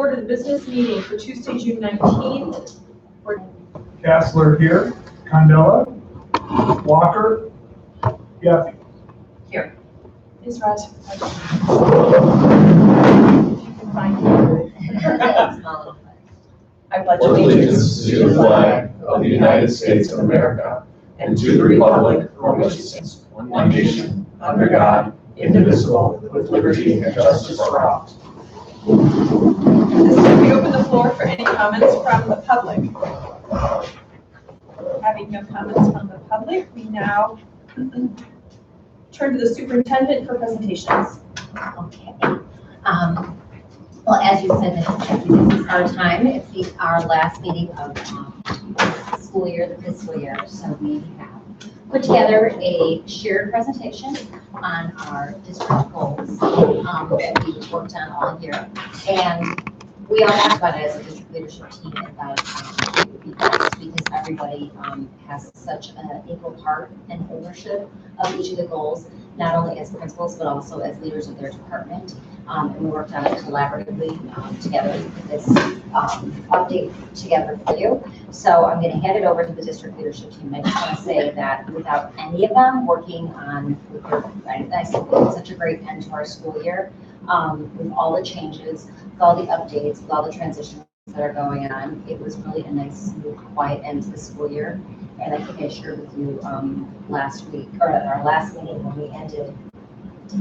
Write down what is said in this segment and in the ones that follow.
order the business meeting for Tuesday, June 19th. Kassler here, Condella, Walker, Yaffe. Here. Ms. Raj. I pledge allegiance to the flag of the United States of America and to the republic for which it stands, one nation, under God, indivisible, with liberty and justice for all. This time we open the floor for any comments from the public. Having no comments from the public, we now turn to the superintendent for presentations. Okay. Well, as you said, this is our time. It's our last meeting of the school year, the fiscal year. So we have put together a shared presentation on our district goals that we worked on all year. And we all talked about it as a district leadership team and thought it would be best because everybody has such an equal part and ownership of each of the goals, not only as principals, but also as leaders of their department. And we worked on it collaboratively together to put this update together for you. So I'm going to hand it over to the district leadership team. I just want to say that without any of them working on, I think it's such a great end to our school year with all the changes, with all the updates, with all the transitions that are going on. It was really a nice, smooth, quiet end to the school year. And I think I shared with you last week, or at our last meeting when we ended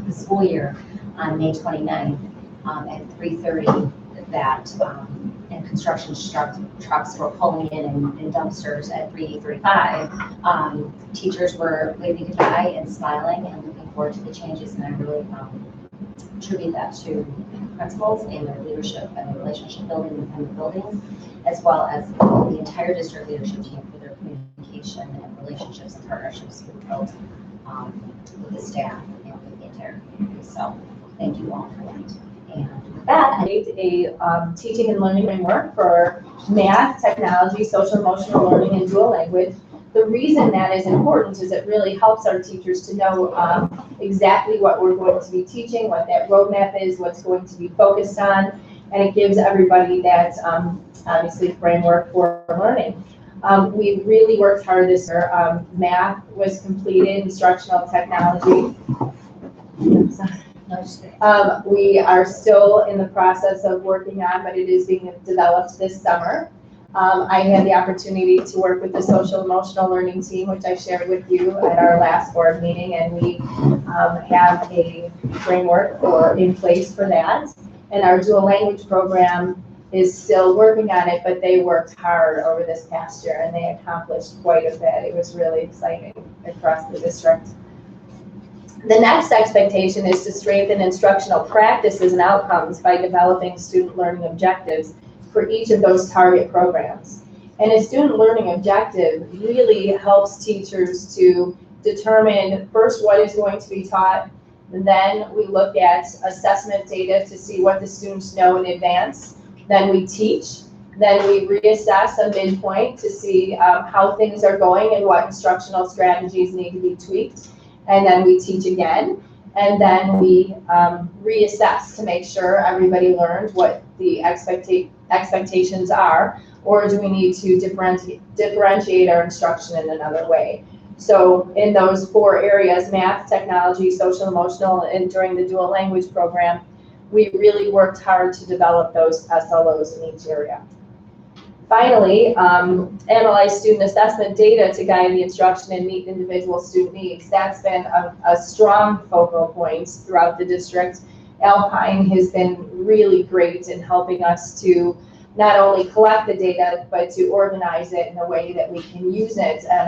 the school year on May 29th at 3:30 that and construction trucks were pulling in dumpsters at 3:35. Teachers were waving goodbye and smiling and looking forward to the changes, and I really attribute that to principals and their leadership and the relationship building within the buildings, as well as the entire district leadership team for their communication and relationships and partnerships we've built with the staff and with the entire community. So thank you all for that. And with that, I made a teaching and learning framework for math, technology, social emotional learning, and dual language. The reason that is important is it really helps our teachers to know exactly what we're going to be teaching, what that roadmap is, what's going to be focused on, and it gives everybody that obviously framework for learning. We really worked hard this year. Math was completed, instructional technology. We are still in the process of working on, but it is being developed this summer. I had the opportunity to work with the social emotional learning team, which I shared with you at our last board meeting, and we have a framework in place for that. And our dual language program is still working on it, but they worked hard over this past year and they accomplished quite a bit. It was really exciting across the district. The next expectation is to strengthen instructional practices and outcomes by developing student learning objectives for each of those target programs. And a student learning objective really helps teachers to determine first what is going to be taught, and then we look at assessment data to see what the students know in advance. Then we teach, then we reassess a midpoint to see how things are going and what instructional strategies need to be tweaked. And then we teach again, and then we reassess to make sure everybody learned what the expectations are, or do we need to differentiate our instruction in another way. So in those 4 areas, math, technology, social emotional, and during the dual language program, we really worked hard to develop those SLOs in each area. Finally, analyze student assessment data to guide the instruction and meet individual student needs. That's been a strong focal point throughout the district. Alpine has been really great in helping us to not only collect the data, but to organize it in a way that we can use it on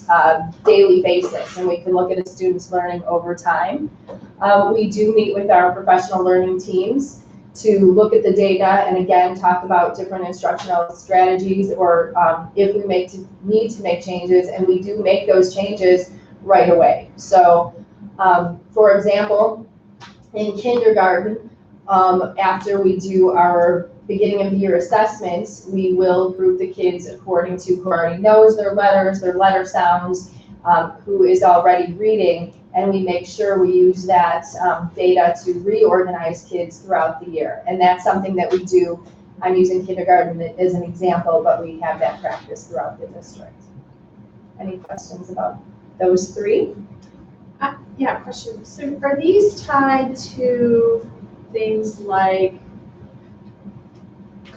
a daily basis, and we can look at a student's learning over time. We do meet with our professional learning teams to look at the data and again talk about different instructional strategies, or if we need to make changes, and we do make those changes right away. So for example, in kindergarten, after we do our beginning of the year assessments, we will group the kids according to who already knows their letters, their letter sounds, who is already reading, and we make sure we use that data to reorganize kids throughout the year. And that's something that we do. I'm using kindergarten as an example, but we have that practice throughout the district. Any questions about those three? Yeah, question. So are these tied to things like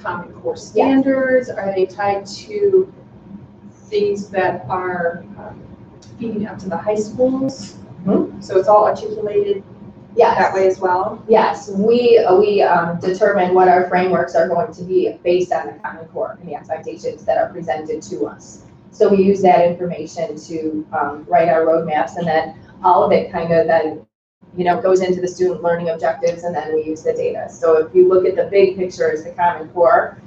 Common Core standards? Are they tied to things that are feeding up to the high schools? So it's all articulated Yes. that way as well? Yes, we determine what our frameworks are going to be based on the Common Core and the expectations that are presented to us. So we use that information to write our roadmaps, and then all of it kind of then, goes into the student learning objectives, and then we use the data. So if you look at the big picture is the Common Core,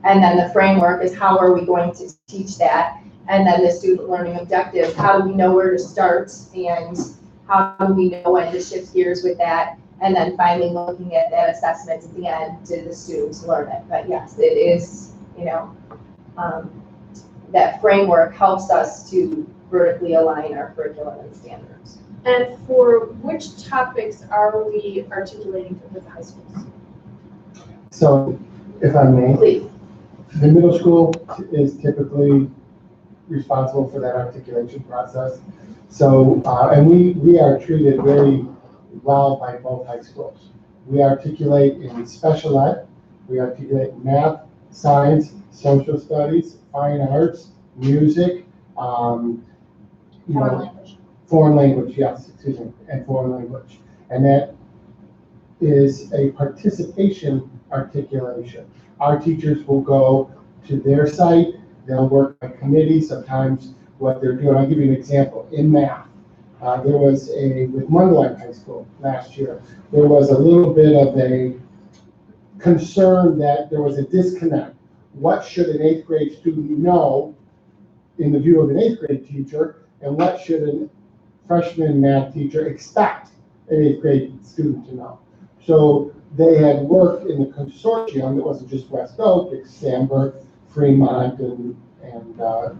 and then the framework is how are we going to teach that, and then the student learning objectives, how do we know where to start, and how do we know when to shift gears with that, and then finally looking at that assessment at the end, did the students learn it? But yes, it is, that framework helps us to vertically align our curriculum and standards. And for which topics are we articulating for the high schools? So, if I may, Please. the middle school is typically responsible for that articulation process. So, and we are treated very well by both high schools. We articulate in special ed, we articulate math, science, social studies, fine arts, music, foreign language, yes, excuse me, and foreign language. And that is a participation articulation. Our teachers will go to their site, they'll work by committee, sometimes what they're doing, I'll give you an example. In math, there was with Mundelein High School last year, there was a little bit of a concern that there was a disconnect. What should an 8th grade student know in the view of an 8th grade teacher, and what should a freshman math teacher expect an 8th grade student to know? So they had worked in the consortium, it wasn't just West Oak, it's Sandburg, Fremont, and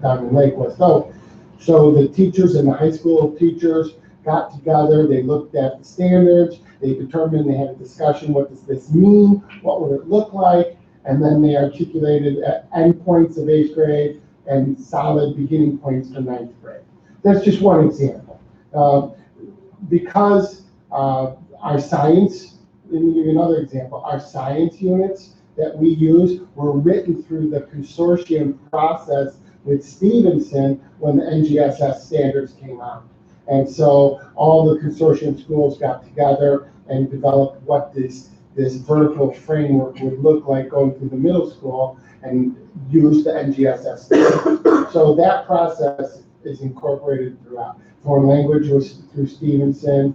Diamond Lake, West Oak. So the teachers and the high school teachers got together, they looked at the standards, they determined, they had a discussion, what does this mean, what would it look like, and then they articulated endpoints of 8th grade and solid beginning points for 9th grade. That's just one example. Because our science, let me give you another example, our science units that we use were written through the consortium process with Stevenson when the NGSS standards came out. And so all the consortium schools got together and developed what this vertical framework would look like going through the middle school and use the NGSS standards. So that process is incorporated throughout. Foreign language was through Stevenson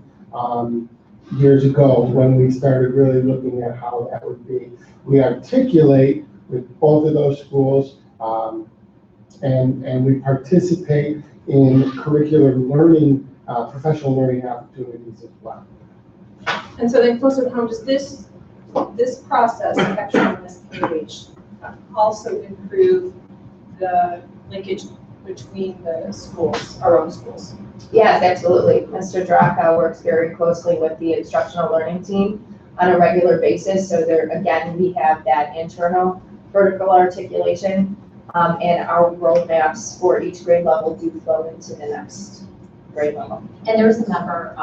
years ago when we started really looking at how that would be. We articulate with both of those schools and we participate in curricular learning, professional learning opportunities as well. And so then closer to home, does this process, actually on this page, also improve the linkage between the schools, our own schools? Yes, absolutely. Mr. Draka works very closely with the instructional learning team on a regular basis. So there, again, we have that internal vertical articulation, and our roadmaps for each grade level do flow into the next grade level. And there's a member,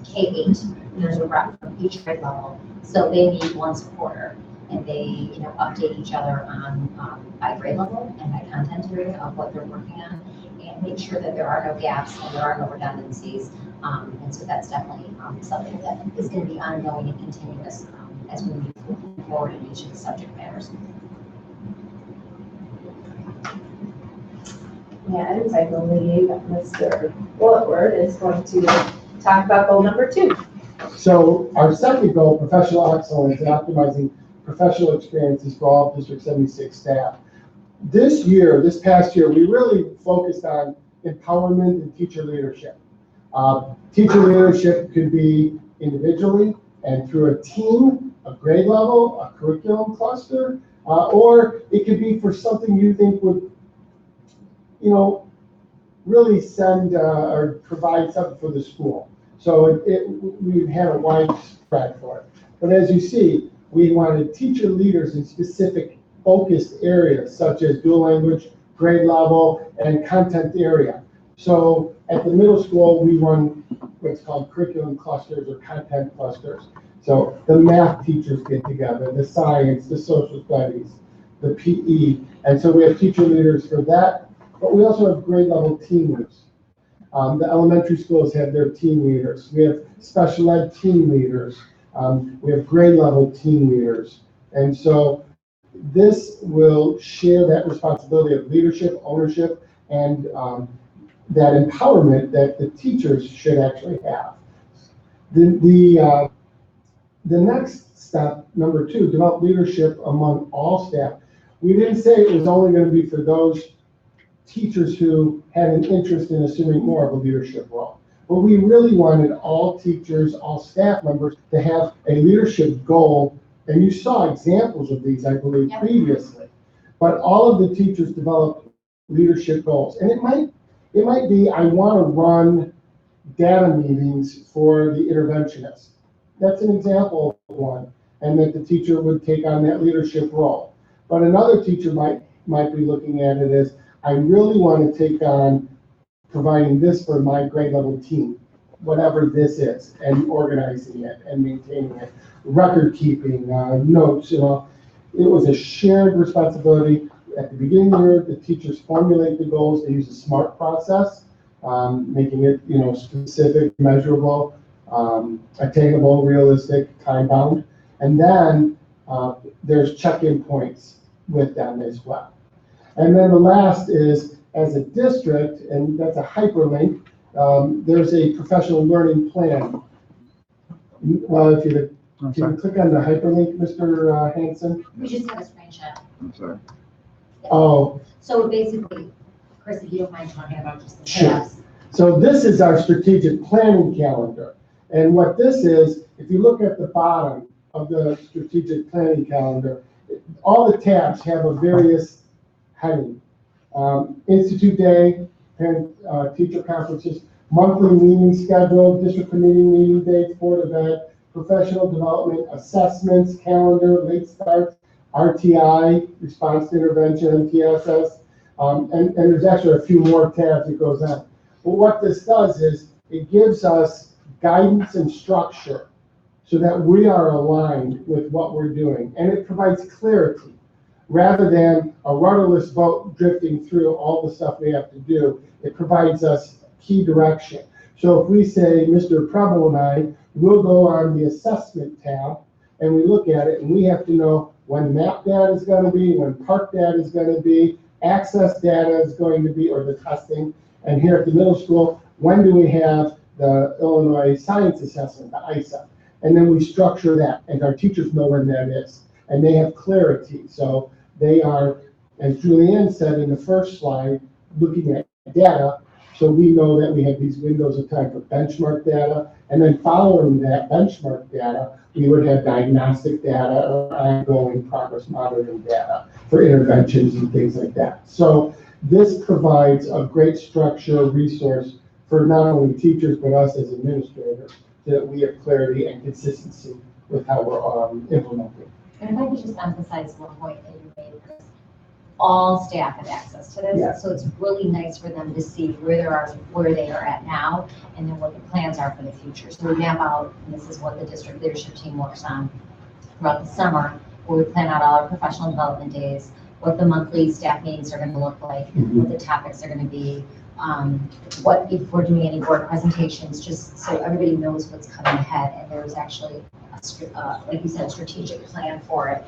K-8, there's a rep from each grade level, so they meet once a quarter, and they, update each other on by grade level and by content area of what they're working on, and make sure that there are no gaps and there are no redundancies. And so that's definitely something that is going to be ongoing and continuous as we move forward in each of the subject matters. And I believe Mr. Bulletword is going to talk about goal number 2. So our second goal, professional excellence and optimizing professional experiences for all District 76 staff. This past year, we really focused on empowerment and teacher leadership. Teacher leadership could be individually and through a team, a grade level, a curriculum cluster, or it could be for something you think would, really send or provide something for the school. So we've had a wide spread for it. But as you see, we wanted teacher leaders in specific focused areas such as dual language, grade level, and content area. So at the middle school, we run what's called curriculum clusters or content clusters. So the math teachers get together, the science, the social studies, the PE. And so we have teacher leaders for that, but we also have grade level team leaders. The elementary schools have their team leaders. We have special ed team leaders. We have grade level team leaders. And so this will share that responsibility of leadership, ownership, and that empowerment that the teachers should actually have. The next step, number 2, develop leadership among all staff. We didn't say it was only going to be for those teachers who had an interest in assuming more of a leadership role. But we really wanted all teachers, all staff members to have a leadership goal. And you saw examples of these, I believe, previously. But all of the teachers developed leadership goals. And it might be, I want to run data meetings for the interventionist. That's an example of one. And that the teacher would take on that leadership role. But another teacher might be looking at it as, I really want to take on providing this for my grade level team, whatever this is, and organizing it and maintaining it, record keeping, notes, It was a shared responsibility. At the beginning of the year, the teachers formulate the goals. They use a SMART process, making it, specific, measurable, attainable, realistic, time-bound. And then there's check-in points with them as well. And then the last is, as a district, and that's a hyperlink, there's a professional learning plan. Well, if you can click on the hyperlink, Mr. Hanson. We just have a screenshot. I'm sorry. Oh, So basically, Chris, if you don't mind talking about just the Sure. tabs. so this is our strategic planning calendar. And what this is, if you look at the bottom of the strategic planning calendar, all the tabs have a various heading. Institute Day, parent teacher conferences, monthly meeting schedule, district committee meeting dates, board event, professional development, assessments, calendar, late starts, RTI, response to intervention, MTSS, and there's actually a few more tabs that goes on. But what this does is it gives us guidance and structure so that we are aligned with what we're doing, and it provides clarity. Rather than a rudderless boat drifting through all the stuff we have to do, it provides us key direction. So if we say, Mr. Preble and I, we'll go on the assessment tab, and we look at it, and we have to know when map data is going to be, when park data is going to be, access data is going to be, or the testing. And here at the middle school, when do we have the Illinois Science Assessment, the ISA? And then we structure that, and our teachers know when that is, and they have clarity. So they are, as Julianne said in the first slide, looking at data, so we know that we have these windows of time for benchmark data, and then following that benchmark data, we would have diagnostic data or ongoing progress monitoring data for interventions and things like that. So this provides a great structure, resource for not only teachers, but us as administrators, so that we have clarity and consistency with how we're implementing. And if I could just emphasize one point that you made, Chris, all staff have access to this. Yeah. So it's really nice for them to see where they are at now, and then what the plans are for the future. So we map out, and this is what the district leadership team works on throughout the summer, where we plan out all our professional development days, what the monthly staff meetings are going to look like, what the topics are going to be, what if we're doing any board presentations, just so everybody knows what's coming ahead. And there's actually, like you said, a strategic plan for it.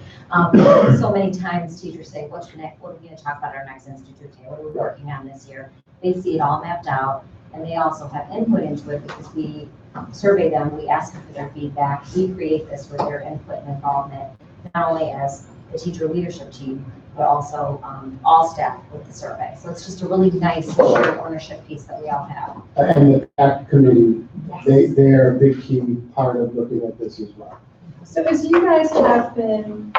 So many times teachers say, what's next? What are we going to talk about our next Institute Day? What are we working on this year? They see it all mapped out, and they also have input into it because we survey them, we ask them for their feedback, we create this with their input and involvement, not only as the teacher leadership team, but also all staff with the survey. So it's just a really nice shared ownership piece that we all have. And the PAC committee, Yes. they are a big key part of looking at this as well. So as you guys have been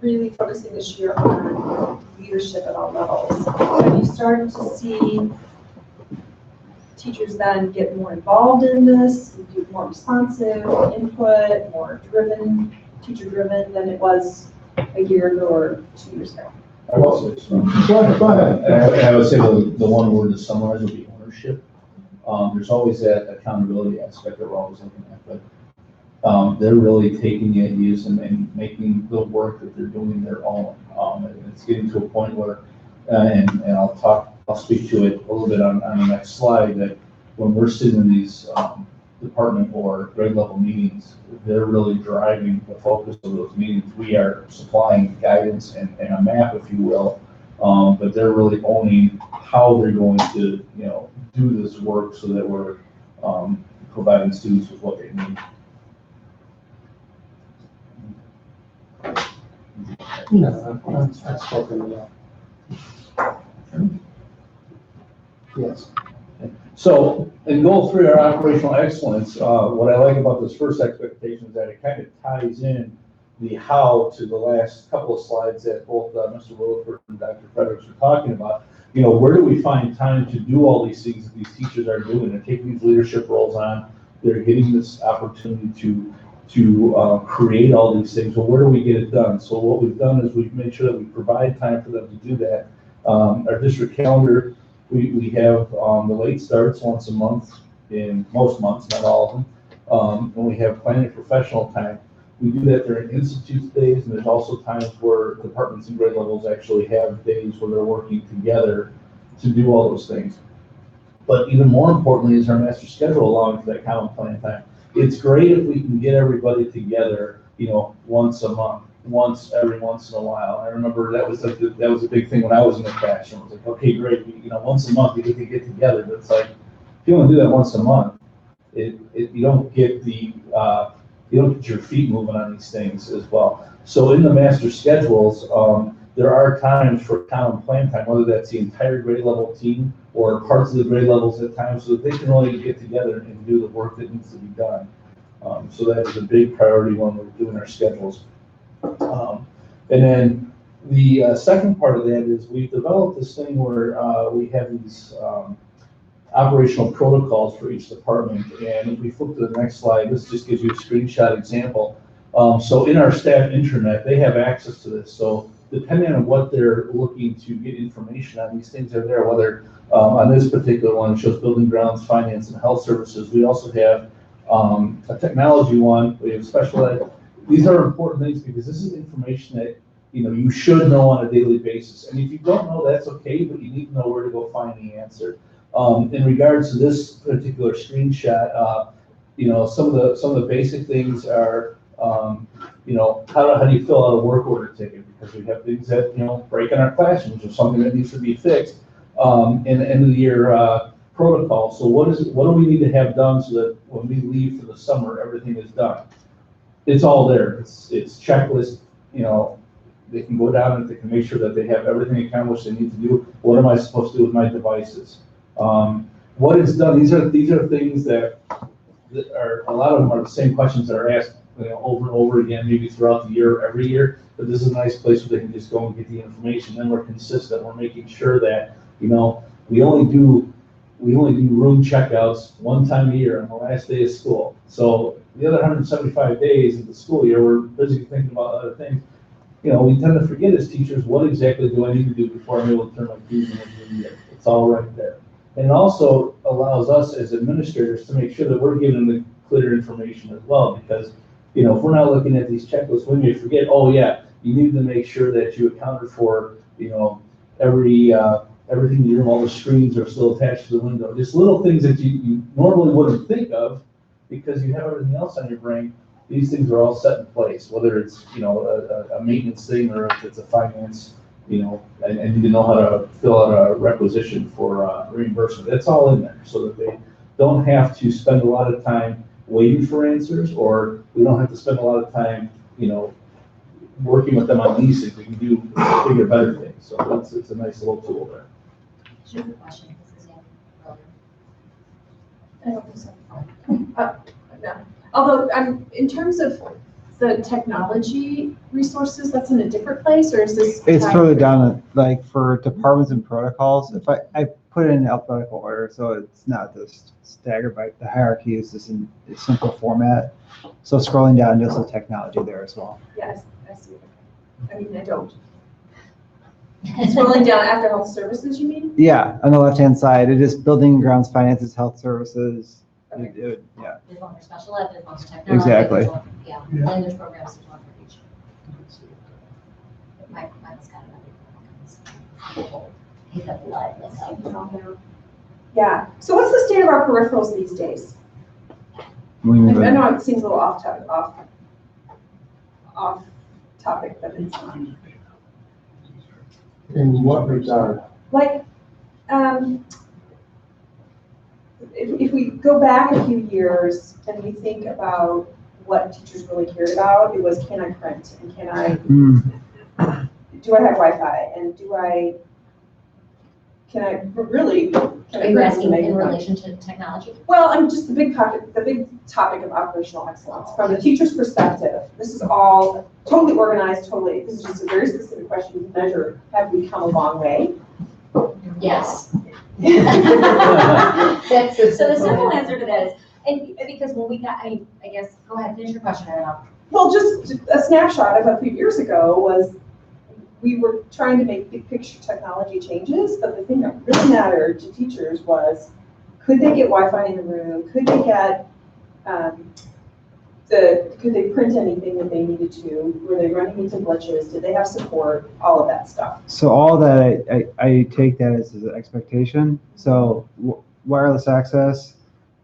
really focusing this year on leadership at all levels, have you started to see teachers then get more involved in this, do more responsive input, more driven, teacher-driven than it was a year ago or 2 years ago. I will say so. Go ahead. And I would say the one word to summarize would be ownership. There's always that accountability aspect that we're always looking at, but they're really taking the ideas and making the work that they're doing their own. And it's getting to a point where, and I'll speak to it a little bit on the next slide, that when we're sitting in these department or grade level meetings, they're really driving the focus of those meetings. We are supplying guidance and a map, if you will, but they're really owning how they're going to, do this work so that we're providing students with what they need. No, I've spoken enough. Yes. So in goal 3, our operational excellence, what I like about this first expectation is that it kind of ties in the how to the last couple of slides that both Mr. Williford and Dr. Fredericks were talking about. Where do we find time to do all these things that these teachers are doing? They're taking these leadership roles on. They're getting this opportunity to create all these things. Well, where do we get it done? So what we've done is we've made sure that we provide time for them to do that. Our district calendar, we have the late starts once a month in most months, not all of them. And we have planning professional time. We do that during institute days, and there's also times where departments and grade levels actually have days where they're working together to do all those things. But even more importantly is our master schedule allowing for that common plan time. It's great if we can get everybody together, once a month, every once in a while. I remember that was a big thing when I was in the classroom. It was like, okay, great, once a month we get to get together. But it's like, if you only do that once a month, you don't get your feet moving on these things as well. So in the master schedules, there are times for common plan time, whether that's the entire grade level team or parts of the grade levels at times, so that they can really get together and do the work that needs to be done. So that is a big priority when we're doing our schedules. And then the second part of that is we've developed this thing where we have these operational protocols for each department. And if we flip to the next slide, this just gives you a screenshot example. So in our staff intranet, they have access to this. So depending on what they're looking to get information on, these things are there, whether on this particular one, it shows building grounds, finance, and health services. We also have a technology one, we have special ed. These are important things because this is information that you should know on a daily basis. And if you don't know, that's okay, but you need to know where to go find the answer. In regards to this particular screenshot, some of the basic things are, how do you fill out a work order ticket? Because we have things that break in our classrooms or something that needs to be fixed. In the end of the year protocol. So what do we need to have done so that when we leave for the summer, everything is done? It's all there. It's checklist. They can go down and they can make sure that they have everything accomplished they need to do. What am I supposed to do with my devices? What is done? These are things that are, a lot of them are the same questions that are asked over and over again, maybe throughout the year, every year. But this is a nice place where they can just go and get the information. Then we're consistent. We're making sure that we only do room checkouts one time a year on the last day of school. So the other 175 days of the school year, we're busy thinking about other things. We tend to forget as teachers, what exactly do I need to do before I'm able to turn my keys in the year? It's all right there. And it also allows us as administrators to make sure that we're giving them the clear information as well, because if we're not looking at these checklists, we may forget, oh yeah, you need to make sure that you accounted for, everything in your room, all the screens are still attached to the window. Just little things that you normally wouldn't think of because you have everything else on your brain. These things are all set in place, whether it's, a maintenance thing or if it's a finance, and you know how to fill out a requisition for reimbursement. That's all in there so that they don't have to spend a lot of time waiting for answers, or we don't have to spend a lot of time, working with them on these things. We can do bigger, better things. So it's a nice little tool there. Sure, question. This is I don't think so. No. Although in terms of the technology resources, that's in a different place, or is this? It's tied- further down, like for departments and protocols, if I put it in alphabetical order, so it's not just staggered by, the hierarchy is just in a simple format. So scrolling down, there's the technology there as well. Yes, I see. I mean, I don't. Scrolling down after health services, you mean? Yeah, on the left-hand side, it is building and grounds, finances, health services. Yeah, There's one for special ed, there's one for technology. Exactly. there's one for- Yeah, Yeah. language programs, there's one for each. Mine's got another. Hit the blood, like, Yeah, so what's the state of our peripherals these days? what do you mean by I that? know it seems a little off topic, but it's not. In what regard? Like, if we go back a few years and we think about what teachers really cared about, it was, can I print, and can I, do I have Wi-Fi, and can I really? Are you asking in relation to technology? Well, I'm just the big topic of operational excellence. From the teacher's perspective, this is all totally organized, this is just a very specific question to measure, have we come a long way? Yes. That's the So the simple simple answer to that is, and because when we got, I guess, go ahead, finish your question, and I'll. Well, just a snapshot of a few years ago was, we were trying to make big picture technology changes, but the thing that really mattered to teachers was, could they get Wi-Fi in the room? Could they get, could they print anything that they needed to? Were they running into glitches? Did they have support? All of that stuff. So all that, I take that as an expectation. So wireless access,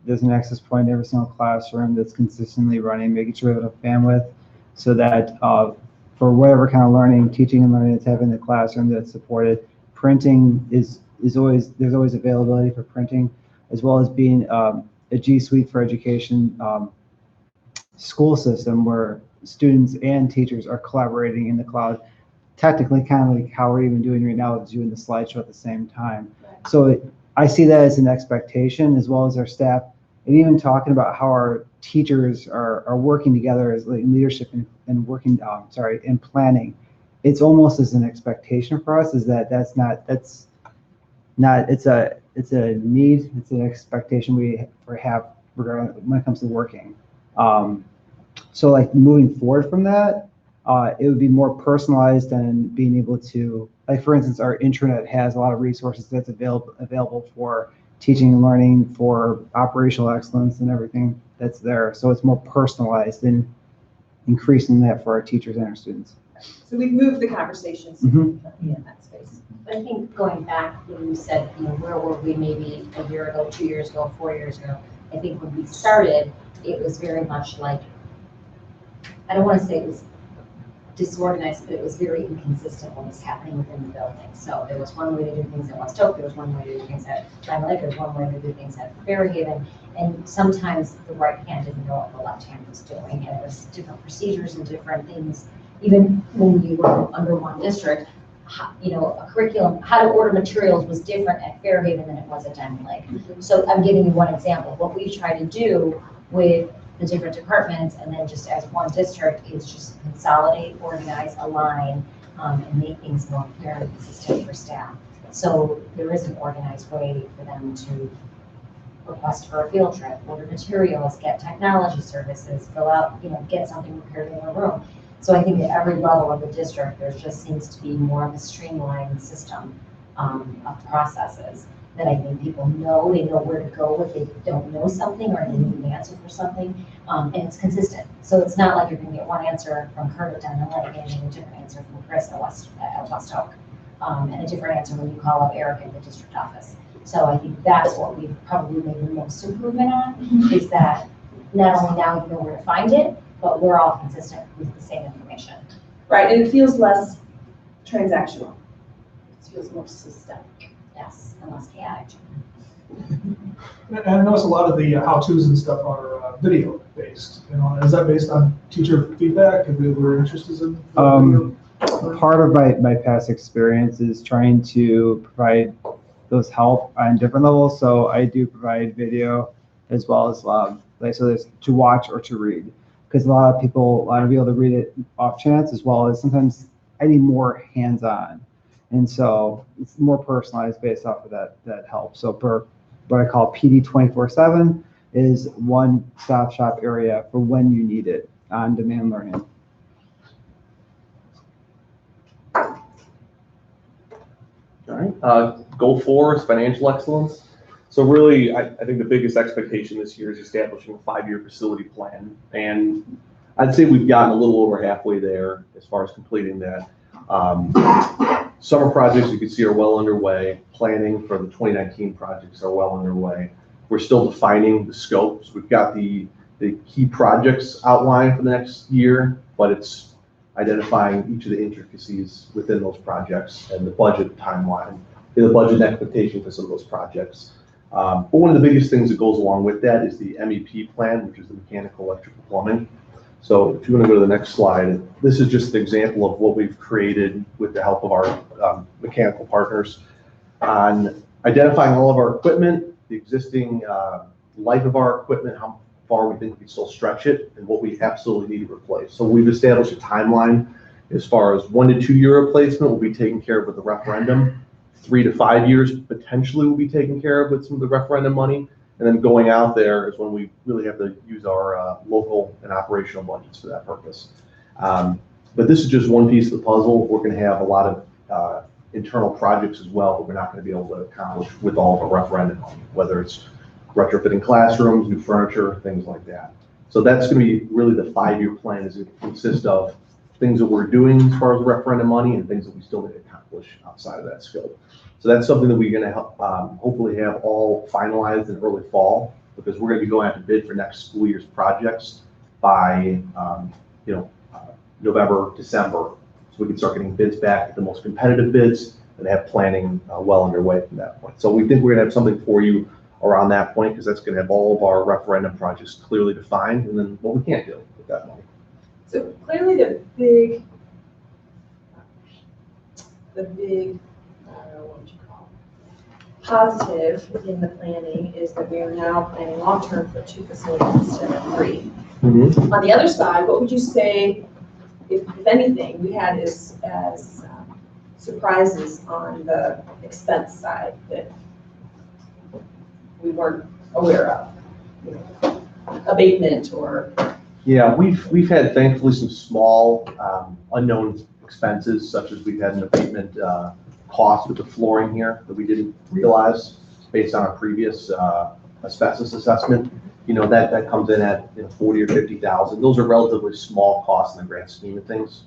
there's an access point in every single classroom that's consistently running, making sure we have enough bandwidth so that for whatever kind of learning, teaching and learning that's happening in the classroom that's supported, printing is always, there's always availability for printing, as well as being a G Suite for education school system where students and teachers are collaborating in the cloud, technically kind of like how we're even doing right now with doing the slideshow at the same time. So I see that as an expectation, as well as our staff, and even talking about how our teachers are working together as like leadership and working, in planning. It's almost as an expectation for us, is that's not, it's a need, it's an expectation we have regarding when it comes to working. So like moving forward from that, it would be more personalized and being able to, like for instance, our intranet has a lot of resources that's available for teaching and learning, for operational excellence and everything that's there. So it's more personalized and increasing that for our teachers and our students. So we've moved the conversation significantly in that space. But I think going back when you said, where were we maybe a year ago, 2 years ago, 4 years ago? I think when we started, it was very much like, I don't want to say it was disorganized, but it was very inconsistent what was happening within the building. So there was one way to do things at West Oak, there was one way to do things at Diamond Lake, there was one way to do things at Fairhaven. And sometimes the right hand didn't know what the left hand was doing, and it was different procedures and different things. Even when we were under one district, a curriculum, how to order materials was different at Fairhaven than it was at Diamond Lake. So I'm giving you one example. What we try to do with the different departments and then just as one district is just consolidate, organize, align, and make things more clear and consistent for staff. So there is an organized way for them to request for a field trip, order materials, get technology services, fill out, get something prepared in their room. So I think at every level of the district, there just seems to be more of a streamlined system of processes that I think people know. They know where to go if they don't know something or they need an answer for something, and it's consistent. So it's not like you're going to get one answer from Kurt at Diamond Lake and a different answer from Chris at West Oak, and a different answer when you call up Eric at the district office. So I think that's what we've probably made the most improvement on, is that not only now you know where to find it, but we're all consistent with the same information. Right, and it feels less transactional. It feels more systemic. Yes, and less chaotic. And I notice a lot of the how-tos and stuff are video based. Is that based on teacher feedback? If they were interested in? Part of my past experience is trying to provide those help on different levels. So I do provide video as well as so there's to watch or to read. because a lot of people want to be able to read it off chance, as well as sometimes I need more hands-on. And so it's more personalized based off of that help. So for what I call PD 24/7 is one-stop shop area for when you need it, on-demand learning. All right, goal 4 is financial excellence. So really, I think the biggest expectation this year is establishing a 5-year facility plan. And I'd say we've gotten a little over halfway there as far as completing that. Summer projects you can see are well underway. Planning for the 2019 projects are well underway. We're still defining the scopes. We've got the key projects outlined for the next year, but it's identifying each of the intricacies within those projects and the budget timeline, the budget expectation for some of those projects. But one of the biggest things that goes along with that is the MEP plan, which is the mechanical, electrical, plumbing. So if you want to go to the next slide, this is just an example of what we've created with the help of our mechanical partners on identifying all of our equipment, the existing life of our equipment, how far we think we can still stretch it, and what we absolutely need to replace. So we've established a timeline as far as 1 to 2 year replacement will be taken care of with the referendum. 3 to 5 years potentially will be taken care of with some of the referendum money. And then going out there is when we really have to use our local and operational budgets for that purpose. But this is just one piece of the puzzle. We're going to have a lot of internal projects as well that we're not going to be able to accomplish with all of our referendum money, whether it's retrofitting classrooms, new furniture, things like that. So that's going to be really the 5-year plan, is it consists of things that we're doing as far as referendum money and things that we still need to accomplish outside of that scope. So that's something that we're going to help, hopefully have all finalized in early fall, because we're going to be going out to bid for next school year's projects by November, December. So we can start getting bids back, the most competitive bids, and have planning well underway from that point. So we think we're going to have something for you around that point, because that's going to have all of our referendum projects clearly defined, and then what we can't do with that money. So clearly the big, what would you call it, positive in the planning is that we are now planning long-term for 2 facilities instead of 3. Mm-hmm. On the other side, what would you say, if anything, we had as surprises on the expense side that we weren't aware of? Abatement or? Yeah, we've had thankfully some small unknown expenses, such as we've had an abatement cost with the flooring here that we didn't realize based on our previous asbestos assessment. That comes in at 40 or 50,000. Those are relatively small costs in the grand scheme of things.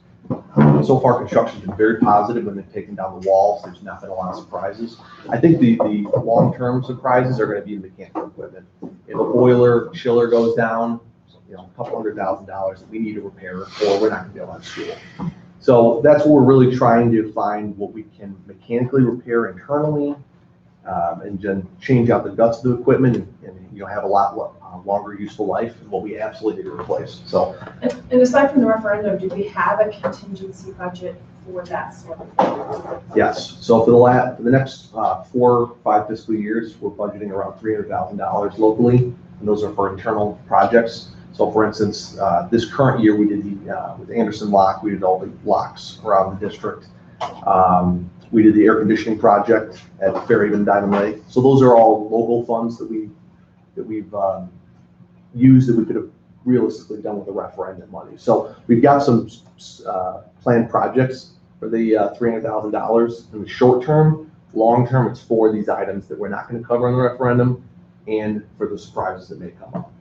So far, construction's been very positive when they've taken down the walls. There's not been a lot of surprises. I think the long-term surprises are going to be in mechanical equipment. If a boiler chiller goes down, a couple $100,000 that we need to repair, or we're not going to be able to have school. So that's what we're really trying to find, what we can mechanically repair internally, and then change out the guts of the equipment and have a lot longer useful life, and what we absolutely need to replace. So, and aside from the referendum, do we have a contingency budget for that sort of thing? yes. So for the next 4 or 5 fiscal years, we're budgeting around $300,000 locally, and those are for internal projects. So for instance, this current year, we did with Anderson Lock, we did all the locks around the district. We did the air conditioning project at Fairhaven Diamond Lake. So those are all local funds that we've used that we could have realistically done with the referendum money. So we've got some planned projects for the $300,000 in the short term. Long term, it's for these items that we're not going to cover on the referendum, and for the surprises that may come up.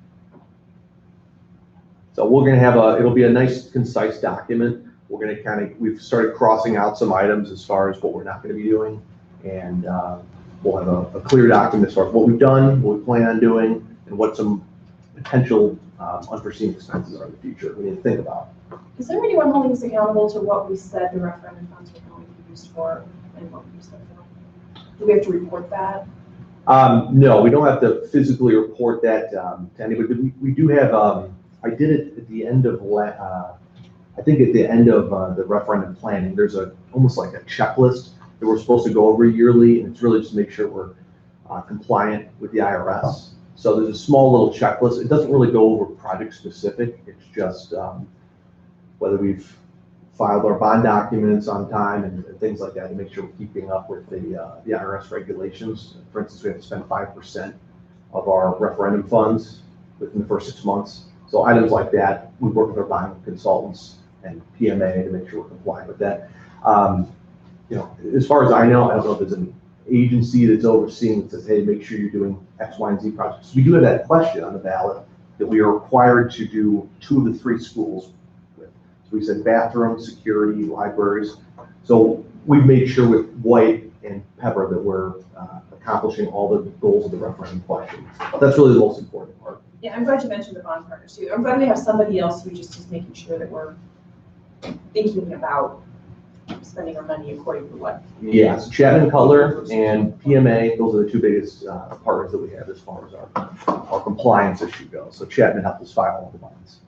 So we're going to it'll be a nice, concise document. We're going to we've started crossing out some items as far as what we're not going to be doing. And we'll have a clear document as far as what we've done, what we plan on doing, and what some potential unforeseen expenses are in the future we need to think about. Is there anyone holding us accountable to what we said the referendum funds were going to be used for and what we used them for? Do we have to report that? No, we don't have to physically report that to anybody. We do have, I did it at the end of, I think at the end of the referendum planning, there's almost like a checklist that we're supposed to go over yearly, and it's really just to make sure we're compliant with the IRS. So there's a small little checklist. It doesn't really go over project specific. It's just whether we've filed our bond documents on time and things like that to make sure we're keeping up with the IRS regulations. For instance, we have to spend 5% of our referendum funds within the first 6 months. So items like that, we work with our bond consultants and PMA to make sure we're compliant with that. As far as I don't know if there's an agency that's overseeing that says, hey, make sure you're doing X, Y, and Z projects. We do have that question on the ballot that we are required to do 2 of the 3 schools with. So we said bathroom, security, libraries. So we've made sure with White and Pepper that we're accomplishing all the goals of the referendum question. That's really the most important part. Yeah, I'm glad you mentioned the bond partners too. I'm glad we have somebody else who just is making sure that we're thinking about spending our money according to what. Yes, Chapman Cutler and PMA, those are the 2 biggest partners that we have as far as our compliance issue goes. So Chapman helped us file all the bonds.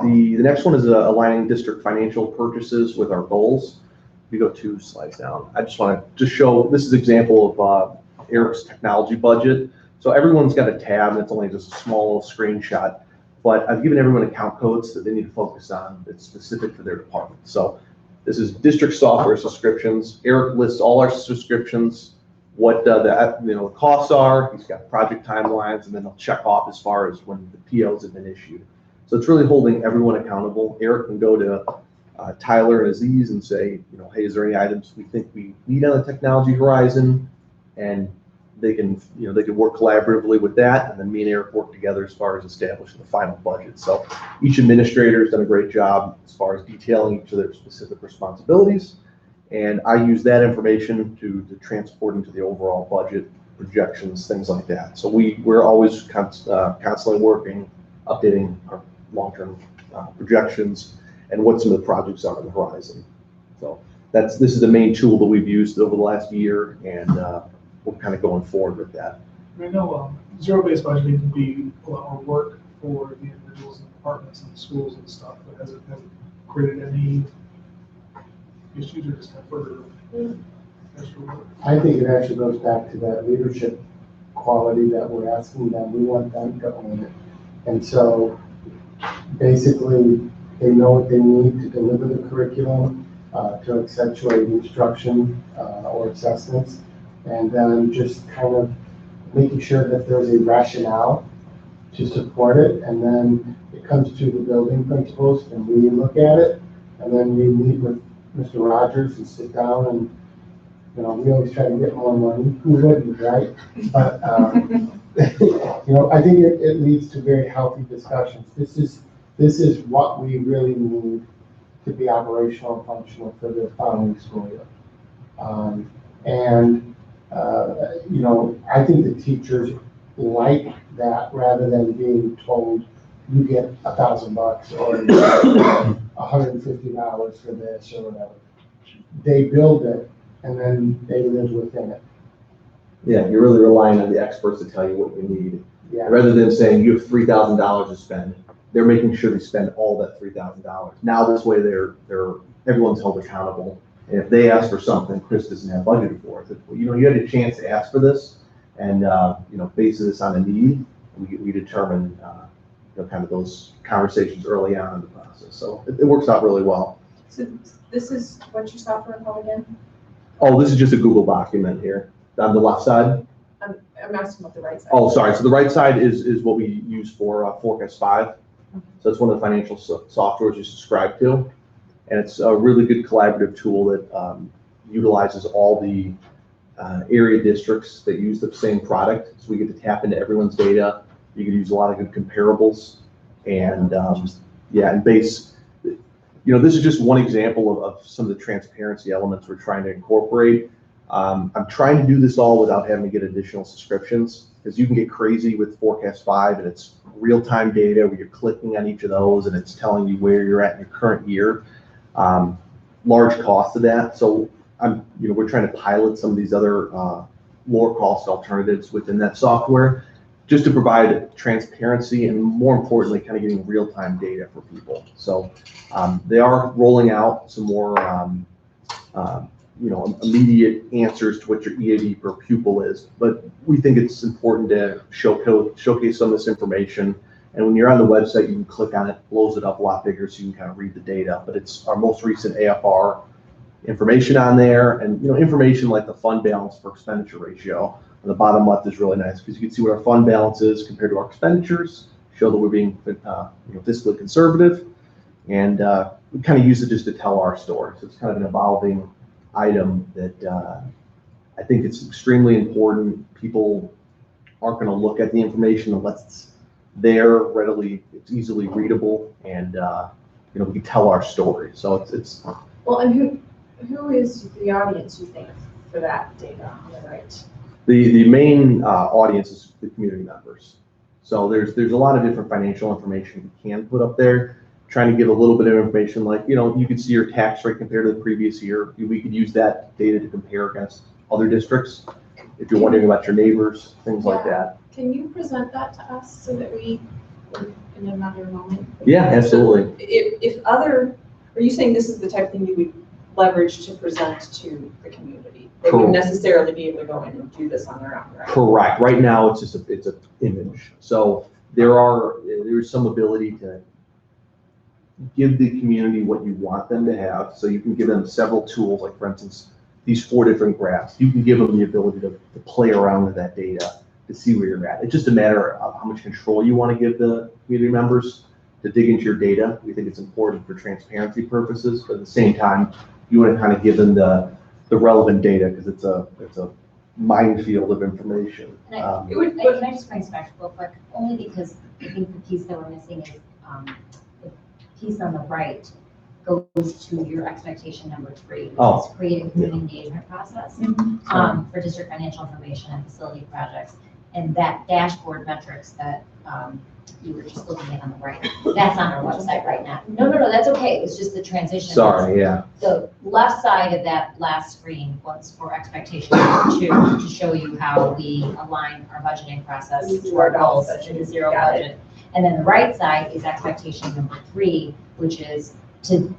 The next one is aligning district financial purchases with our goals. If you go 2 slides down, I just want to show, this is an example of Eric's technology budget. So everyone's got a tab, and it's only just a small little screenshot. But I've given everyone account codes that they need to focus on that's specific for their department. So this is district software subscriptions. Eric lists all our subscriptions, what the costs are. He's got project timelines, and then he'll check off as far as when the POs have been issued. So it's really holding everyone accountable. Eric can go to Tyler and Aziz and say, hey, is there any items we think we need on the technology horizon? And they can work collaboratively with that, and then me and Eric work together as far as establishing the final budget. So each administrator has done a great job as far as detailing each of their specific responsibilities, and I use that information to transport into the overall budget projections, things like that. So we're always constantly working, updating our long-term projections and what some of the projects are on the horizon. So this is the main tool that we've used over the last year, and we're kind of going forward with that. I know zero-based budgeting can be a lot more work for the individuals and departments and schools and stuff, but has it created any issues or just kind of further extra work? I think it actually goes back to that leadership quality that we're asking them. We want them to own it. And so basically, they know what they need to deliver the curriculum, to accentuate instruction or assessments, and then just kind of making sure that there's a rationale to support it. And then it comes to the building principals, and we look at it, and then we meet with Mr. Rogers and sit down, and we always try to get more money. Who wouldn't, right? But I think it leads to very healthy discussions. This is what we really need to be operational and functional for the following school year. I think the teachers like that rather than being told you get $1,000 or $150 for this or whatever. They build it and then they live within it. Yeah, you're really relying on the experts to tell you what you need. Yeah. Rather than saying you have $3,000 to spend, they're making sure they spend all that $3,000. Now this way everyone's held accountable. And if they ask for something Chris doesn't have budgeted for, you had a chance to ask for this, and based this on a need, we determine kind of those conversations early on in the process. So it works out really well. So this is, what's your software called again? Oh, this is just a Google document here on the left side. I'm asking about the right side. Oh, sorry. So the right side is what we use for Forecast 5. So it's one of the financial softwares you subscribe to. And it's a really good collaborative tool that utilizes all the area districts that use the same product. So we get to tap into everyone's data. You can use a lot of good comparables. And and base, this is just one example of some of the transparency elements we're trying to incorporate. I'm trying to do this all without having to get additional subscriptions, because you can get crazy with Forecast 5 and it's real-time data where you're clicking on each of those and it's telling you where you're at in your current year. Large cost of that. So we're trying to pilot some of these other lower cost alternatives within that software just to provide transparency and, more importantly, kind of getting real-time data for people. So they are rolling out some more immediate answers to what your EAD per pupil is, but we think it's important to showcase some of this information. And when you're on the website, you can click on it, blows it up a lot bigger, so you can kind of read the data. But it's our most recent AFR information on there, and information like the fund balance per expenditure ratio. On the bottom left is really nice because you can see what our fund balance is compared to our expenditures, show that we're being fiscally conservative, and we kind of use it just to tell our story. So it's kind of an evolving item that I think it's extremely important. People aren't going to look at the information unless it's there readily, it's easily readable, and we can tell our story. So it's Well, and who is the audience, you think, for that data on the right? the main audience is the community members. So there's a lot of different financial information we can put up there, trying to give a little bit of information, like you could see your tax rate compared to the previous year. We could use that data to compare against other districts. If you're wondering about your neighbors, things like that. Can you present that to us so that we, in another moment? Yeah, absolutely. Are you saying this is the type of thing you would leverage to present to the community? They Correct. wouldn't necessarily be able to go in and do this on their own, right? Correct. Right now, it's an image. So there's some ability to give the community what you want them to have. So you can give them several tools, like for instance, these 4 different graphs. You can give them the ability to play around with that data to see where you're at. It's just a matter of how much control you want to give the community members to dig into your data. We think it's important for transparency purposes, but at the same time, you want to kind of give them the relevant data because it's a minefield of information. Can I just bring this back real quick? Only because I think the piece that we're missing is the piece on the right goes to your expectation number 3, which is create a community engagement process for district financial information and facility projects. And that dashboard metrics that you were just looking at on the right, that's on our website right now. No, that's okay. It's just the transition. Sorry, yeah. The left side of that last screen was for expectation number 2 to show you how we align our budgeting process to our goals in the zero budget. And then the right side is expectation number 3, which is to,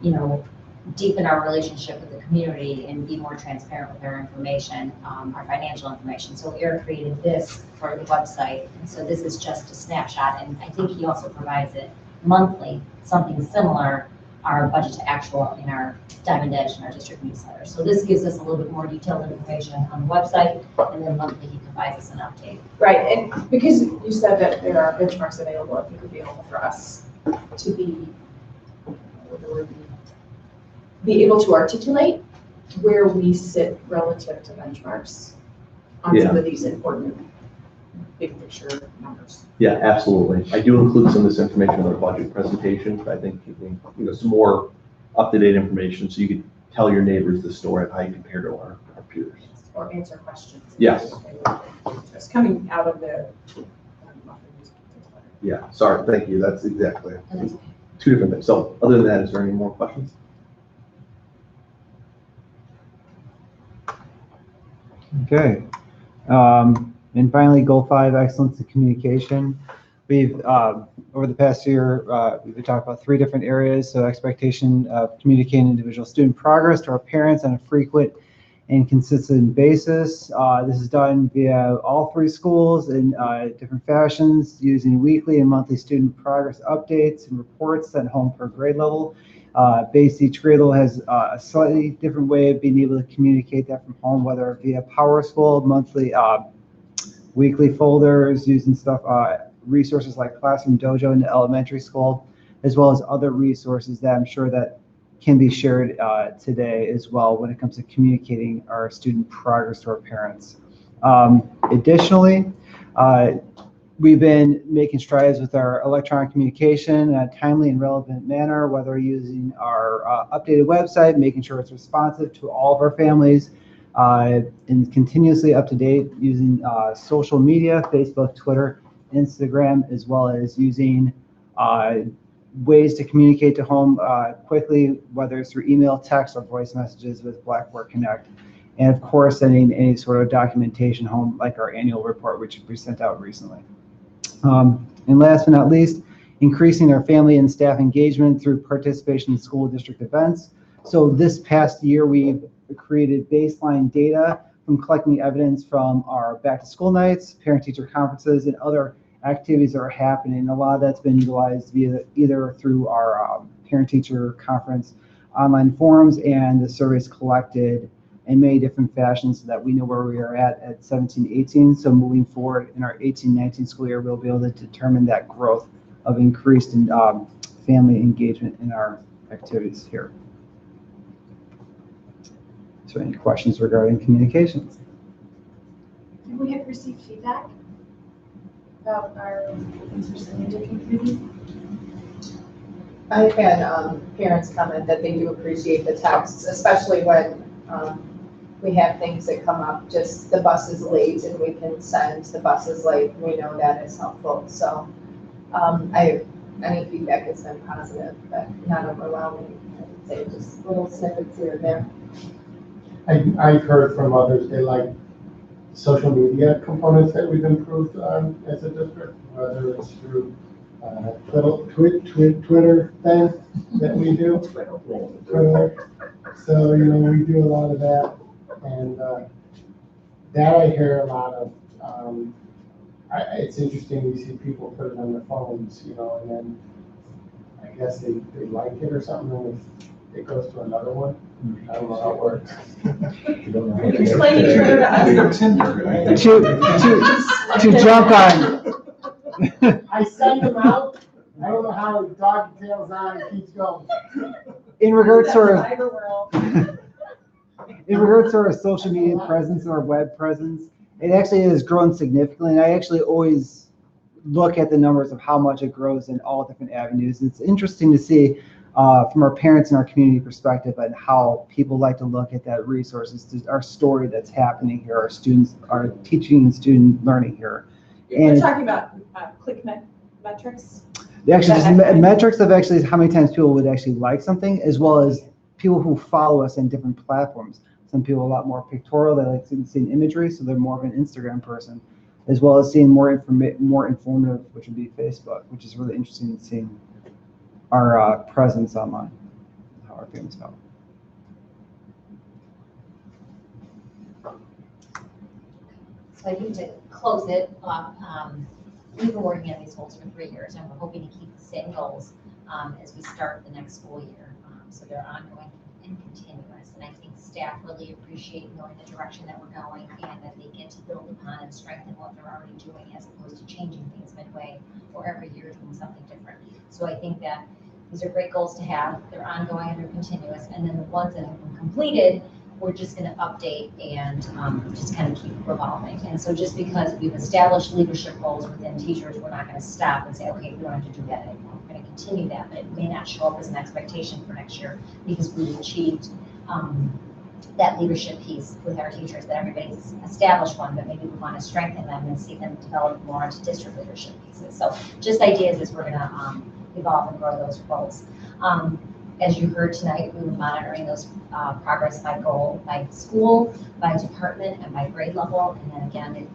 deepen our relationship with the community and be more transparent with our information, our financial information. So Eric created this for the website. And so this is just a snapshot. And I think he also provides it monthly, something similar, our budget to actual in our Diamond Edge and our district newsletter. So this gives us a little bit more detailed information on the website, and then monthly he provides us an update. Right, and because you said that there are benchmarks available, I think it would be helpful for us to be able to articulate where we sit relative to benchmarks on some of these important big picture numbers. Yeah, absolutely. I do include some of this information in our budget presentation, but I think some more up-to-date information so you can tell your neighbors the story of how you compare to our peers. Or answer questions. Yes. It's coming out of the. Yeah, sorry, thank you. That's exactly 2 different things. So other than that, is there any more questions? Okay. And finally, goal 5, excellence in communication. We've, over the past year, we've been talking about 3 different areas. So expectation of communicating individual student progress to our parents on a frequent and consistent basis. This is done via all 3 schools in different fashions, using weekly and monthly student progress updates and reports sent home per grade level. Each grade level has a slightly different way of being able to communicate that from home, whether via Power School, monthly, weekly folders, using resources like Classroom Dojo in the elementary school, as well as other resources that I'm sure that can be shared today as well when it comes to communicating our student progress to our parents. Additionally, we've been making strides with our electronic communication in a timely and relevant manner, whether using our updated website, making sure it's responsive to all of our families, and continuously up to date using social media, Facebook, Twitter, Instagram, as well as using ways to communicate to home quickly, whether it's through email, text, or voice messages with Blackboard Connect. And of course, sending any sort of documentation home, like our annual report, which we sent out recently. And last but not least, increasing our family and staff engagement through participation in school district events. So this past year, we've created baseline data from collecting evidence from our back to school nights, parent teacher conferences, and other activities that are happening. A lot of that's been utilized via either through our parent teacher conference online forums and the surveys collected in many different fashions so that we know where we are at 17-18. So moving forward in our 18-19 school year, we'll be able to determine that growth of increased family engagement in our activities here. So any questions regarding communications? Have we had received feedback about our things we're sending to the community? I've had parents comment that they do appreciate the texts, especially when we have things that come up, just the bus is late and we can send the bus is late. We know that is helpful. So any feedback has been positive, but not overwhelming. I'd say just little snippets here and there. I've heard from others, they like social media components that we've improved on as a district, whether it's through little Twitter thing that we do. Twitter. So, we do a lot of that. And that I hear a lot of. It's interesting, we see people put it on their phones, and then I guess they like it or something, and if it goes to another one. I don't know how it works. Explain Twitter to us. We have Tinder, right? To jump on. I send them out. I don't know how it dog tails on and keeps going. In regards to our Cyber world. in regards to our social media presence, our web presence, it actually has grown significantly. And I actually always look at the numbers of how much it grows in all different avenues. It's interesting to see from our parents and our community perspective and how people like to look at that resources, our story that's happening here, our students, our teaching and student learning here. You're talking about click metrics? Actually, just metrics of actually how many times people would actually like something, as well as people who follow us in different platforms. Some people are a lot more pictorial, they like seeing imagery, so they're more of an Instagram person, as well as seeing more informative, which would be Facebook, which is really interesting seeing our presence online, how our families felt. So I think to close it up, we've been working on these goals for 3 years, and we're hoping to keep the same goals as we start the next school year. So they're ongoing and continuous, and I think staff really appreciate knowing the direction that we're going and that they get to build upon and strengthen what they're already doing as opposed to changing things midway or every year doing something different. So I think that these are great goals to have. They're ongoing and they're continuous, and then the ones that have been completed, we're just going to update and just kind of keep revolving. And so just because we've established leadership roles within teachers, we're not going to stop and say, okay, we don't have to do that anymore. We're going to continue that, but it may not show up as an expectation for next year because we've achieved that leadership piece with our teachers, that everybody's established one, but maybe we want to strengthen them and see them develop more into district leadership pieces. So just ideas as we're going to evolve and grow those roles. As you heard tonight, we were monitoring those progress by goal, by school, by department, and by grade level. And then again,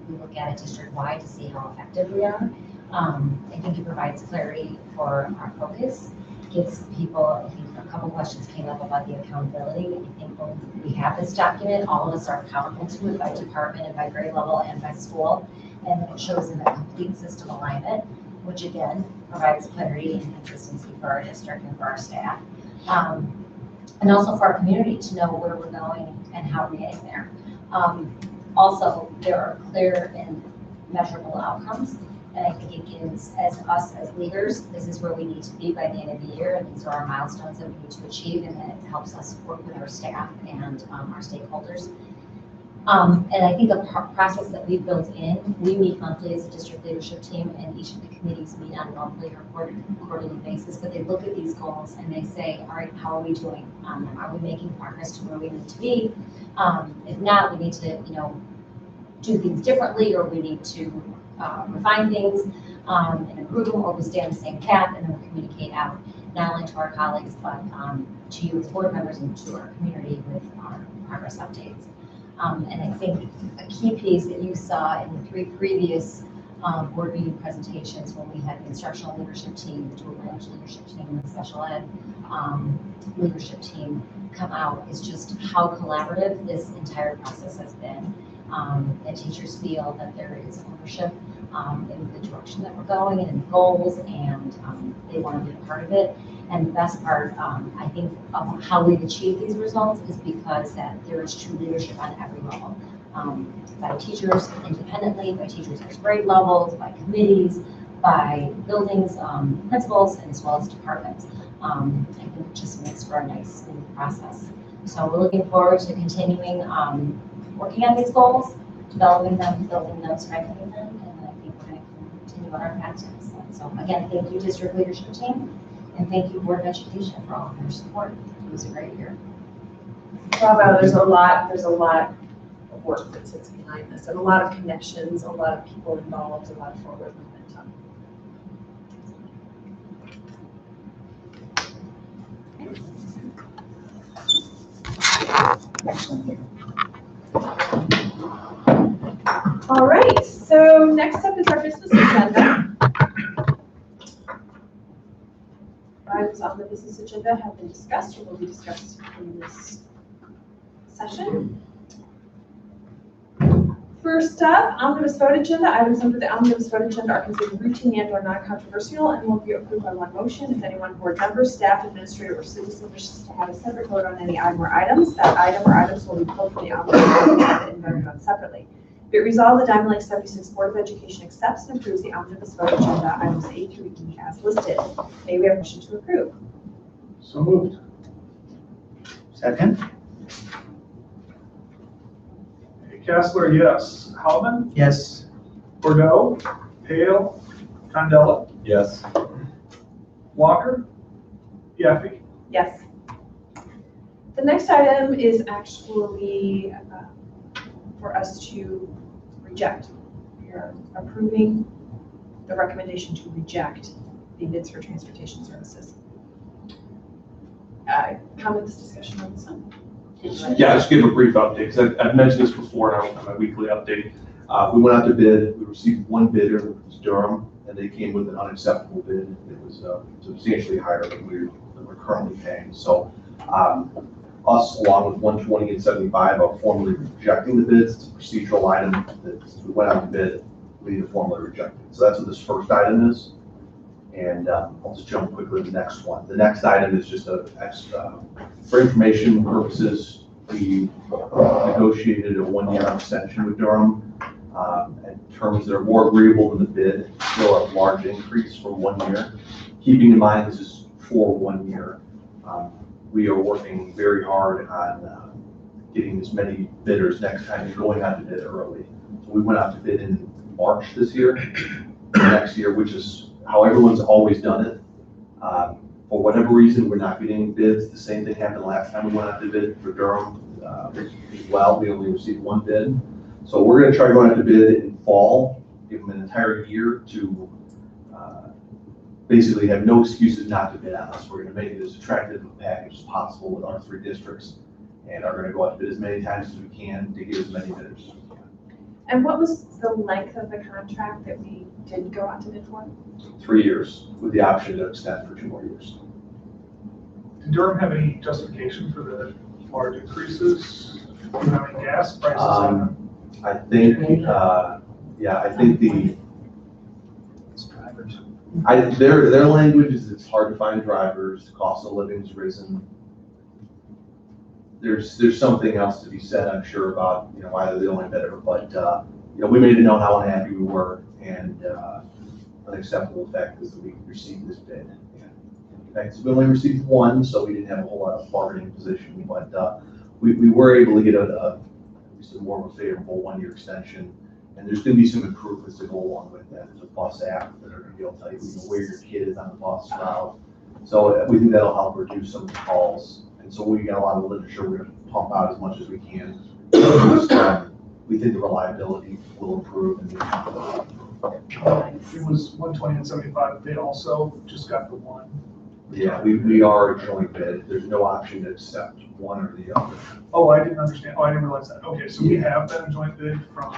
we look at it district-wide to see how effective we are. I think it provides clarity for our focus, gives people, I think a couple questions came up about the accountability. I think when we have this document, all of us are accountable to it by department and by grade level and by school. And it shows in a complete system alignment, which again provides clarity and consistency for our district and for our staff. And also for our community to know where we're going and how we're getting there. Also, there are clear and measurable outcomes. And I think it gives us as leaders, this is where we need to be by the end of the year, and these are our milestones that we need to achieve, and then it helps us work with our staff and our stakeholders. And I think a process that we've built in, we meet monthly as a district leadership team, and each of the committees meet on a monthly or quarterly basis, but they look at these goals and they say, all right, how are we doing on them? Are we making progress to where we need to be? If not, we need to, do things differently, or we need to refine things and improve them, or we stay on the same path, and then we communicate out, not only to our colleagues, but to you as board members and to our community with our progress updates. And I think a key piece that you saw in the 3 previous board meeting presentations when we had the instructional leadership team, the dual language leadership team, and the special ed leadership team come out is just how collaborative this entire process has been. And teachers feel that there is ownership in the direction that we're going and goals, and they want to be a part of it. And the best part, I think, of how we've achieved these results is because that there is true leadership on every level. By teachers independently, by teachers at grade levels, by committees, by buildings, principals, and as well as departments. I think it just makes for a nice, smooth process. So we're looking forward to continuing working on these goals, developing them, building them, strengthening them, and I think we're going to continue on our path to excellence. So again, thank you, district leadership team, and thank you, Board of Education, for all of your support. It was a great year. Bravo, there's a lot of work that sits behind this, and a lot of connections, a lot of people involved, a lot of forward momentum. All right, so next up is our business agenda. Items on the business agenda have been discussed or will be discussed in this session. First up, omnibus vote agenda. Items under the omnibus vote agenda are considered routine and/or non-controversial and will be approved by one motion. If anyone, board member, staff, administrator, or citizen wishes to have a separate vote on any item or items, that item or items will be pulled from the omnibus vote agenda and voted on separately. Be it resolved, the Diamond Lake 76 Board of Education accepts and approves the omnibus vote agenda items A through E as listed. May we have a motion to approve? So moved. Second? Kessler, yes. Halman, Yes. Bordeaux, Hale, Condella, Yes. Walker, Yaffe. Yes. The next item is actually for us to reject. We are approving the recommendation to reject the bids for transportation services. Comments, discussion on this one? Yeah, just give a brief update, because I've mentioned this before on my weekly update. We went out to bid, we received one bidder, which was Durham, and they came with an unacceptable bid. It was substantially higher than we're currently paying. So us, along with 120 and 75, are formally rejecting the bids. It's a procedural item that we went out to bid, we need to formally reject it. So that's what this first item is. And I'll just jump quickly to the next one. The next item is just for information purposes, we negotiated a one-year extension with Durham at terms that are more agreeable than the bid, still a large increase for 1 year. Keeping in mind this is for 1 year. We are working very hard on getting as many bidders next time and going out to bid early. So we went out to bid in March this year, next year, which is how everyone's always done it. For whatever reason, we're not getting bids. The same thing happened last time we went out to bid for Durham as well. We only received one bid. So we're going to try going out to bid in fall, give them an entire year to basically have no excuses not to bid on us. We're going to make it as attractive a package as possible with our 3 districts, and are going to go out to bid as many times as we can to get as many bidders as we can. And what was the length of the contract that we did go out to bid for? 3 years with the option to extend for 2 more years. Did Durham have any justification for the large increases? Do you have any gas prices? I think, I think their language is it's hard to find drivers, cost of living's risen. There's something else to be said, I'm sure, about, why they're the only bidder, but, we made it known how unhappy we were, and unacceptable fact is that we received this bid. In fact, we only received one, so we didn't have a whole lot of bargaining position, but we were able to get at least a more of a favorable 1 year extension, and there's going to be some improvements to go along with that. There's a bus app that are going to be able to tell you where your kid is on the bus route, so we think that'll help reduce some of the calls. And so we got a lot of literature we're going to pump out as much as we can. We think the reliability will improve. And It was 120 and 75. They also just got the one. yeah, we are a joint bid. There's no option to accept one or the other. Oh, I didn't understand. Oh, I didn't realize that. Okay, so we have been a joint bid from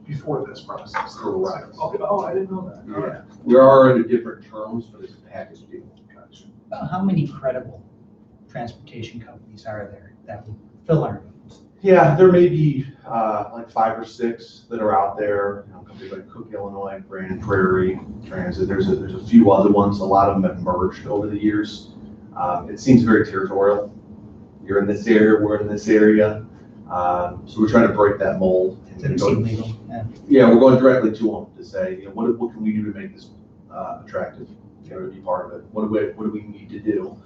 before this process. Correct. Okay, oh, I didn't know that. All right. We are under different terms, but it's a package deal. Gotcha. How many credible transportation companies are there that will fill our needs? Yeah, there may be like 5 or 6 that are out there, companies like Cook, Illinois, Grand Prairie Transit. There's a few other ones. A lot of them have merged over the years. It seems very territorial. You're in this area, we're in this area. So we're trying to break that mold. Doesn't seem legal. Yeah, we're going directly to them to say, what can we do to make this attractive, to be part of it? What do we need to do?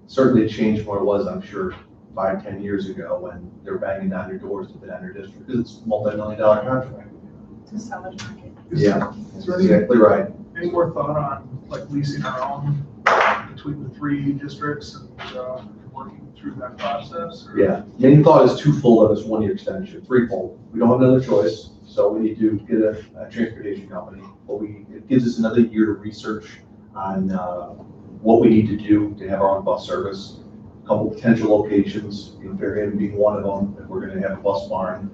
Certainly changed from what it was, I'm sure, 5, 10 years ago when they were banging down your doors to fit on your district, because it's a multi-million-dollar contract. To sell it market. Yeah, Is there exactly right. any more thought on like leasing our own between the 3 districts and working through that process? Or? Yeah, main thought is twofold on this 1-year extension, threefold. We don't have another choice, so we need to get a transportation company. But it gives us another year to research on what we need to do to have our own bus service. A couple potential locations, Fairhaven being one of them, if we're going to have a bus barn.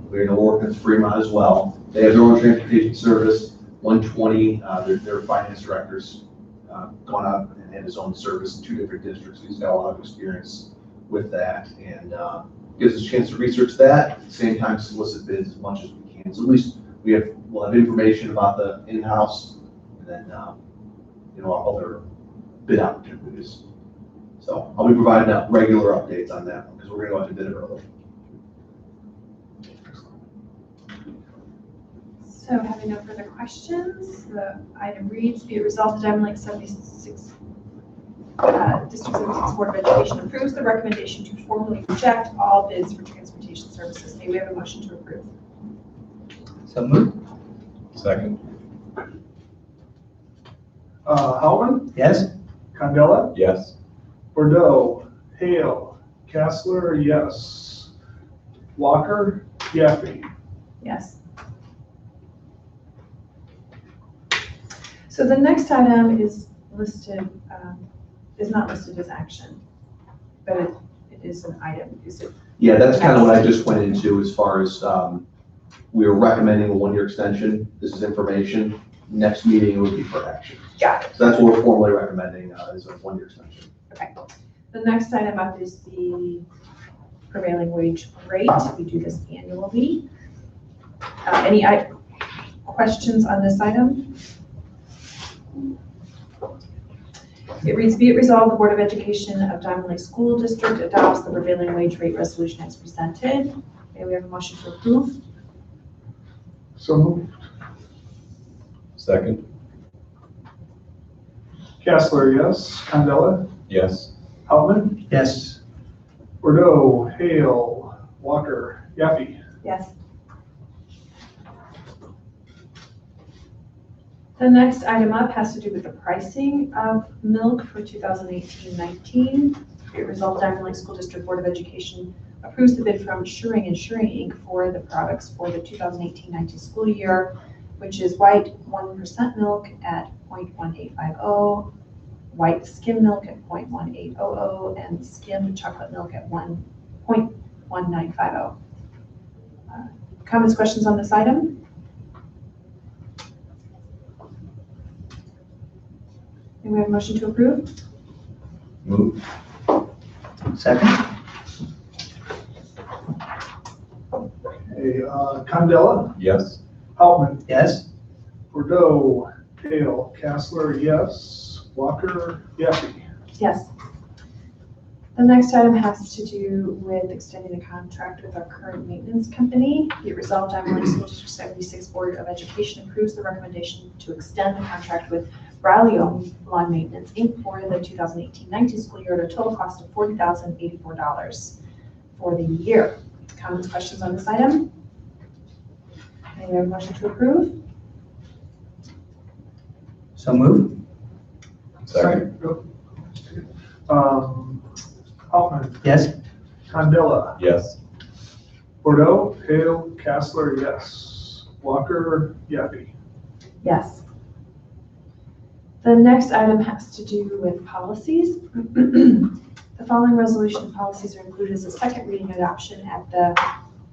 We're going to work with Fremont as well. They have their own transportation service. 120, their finance director's gone out and had his own service in 2 different districts. He's got a lot of experience with that, and gives us a chance to research that. At the same time, solicit bids as much as we can. So at least we'll have information about the in-house, and then other bid opportunities. So I'll be providing regular updates on that one because we're going to go out to bid it early. So having no further questions, the item reads, be it resolved that Diamond Lake 76, District 76 Board of Education approves the recommendation to formally reject all bids for transportation services. May we have a motion to approve? So moved. Second. Howland, Yes? Candela, Yes. Bordeaux, Hale, Castler, yes. Walker, Yaffe. Yes. So the next item is listed, is not listed as action, but it is an item. Is it? Yeah, that's kind of what I just went into as far as we were recommending a 1-year extension. This is information. Next meeting would be for action. Got it. So that's what we're formally recommending is a 1-year extension. Okay. The next item up is the prevailing wage rate. We do this annually. Any questions on this item? It reads, be it resolved, the Board of Education of Diamond Lake School District adopts the prevailing wage rate resolution as presented. May we have a motion to approve? So moved. Second. Castler, yes. Candela, Yes. Howland, Yes. Bordeaux, Hale, Walker, Yaffe. Yes. The next item up has to do with the pricing of milk for 2018-19. Be it resolved, Diamond Lake School District Board of Education approves the bid from Shuring Insuring Inc. for the products for the 2018-19 school year, which is white 1% milk at 0.1850, white skim milk at 0.1800, and skimmed chocolate milk at 1.1950. Comments, questions on this item? May we have a motion to approve? Move. Second? Hey, Candela, Yes. Howland, Yes? Bordeaux, Hale, Castler, yes. Walker, Yaffe. Yes. The next item has to do with extending the contract with our current maintenance company. Be it resolved, Diamond Lake School District 76 Board of Education approves the recommendation to extend the contract with Braulio Lawn Maintenance Inc. for the 2018-19 school year at a total cost of $40,084 for the year. Comments, questions on this item? May we have a motion to approve? So moved. Second. Howland, Yes? Candela, Yes. Bordeaux, Hale, Castler, yes. Walker, Yaffe. Yes. The next item has to do with policies. The following resolution and policies are included as a second reading adoption at the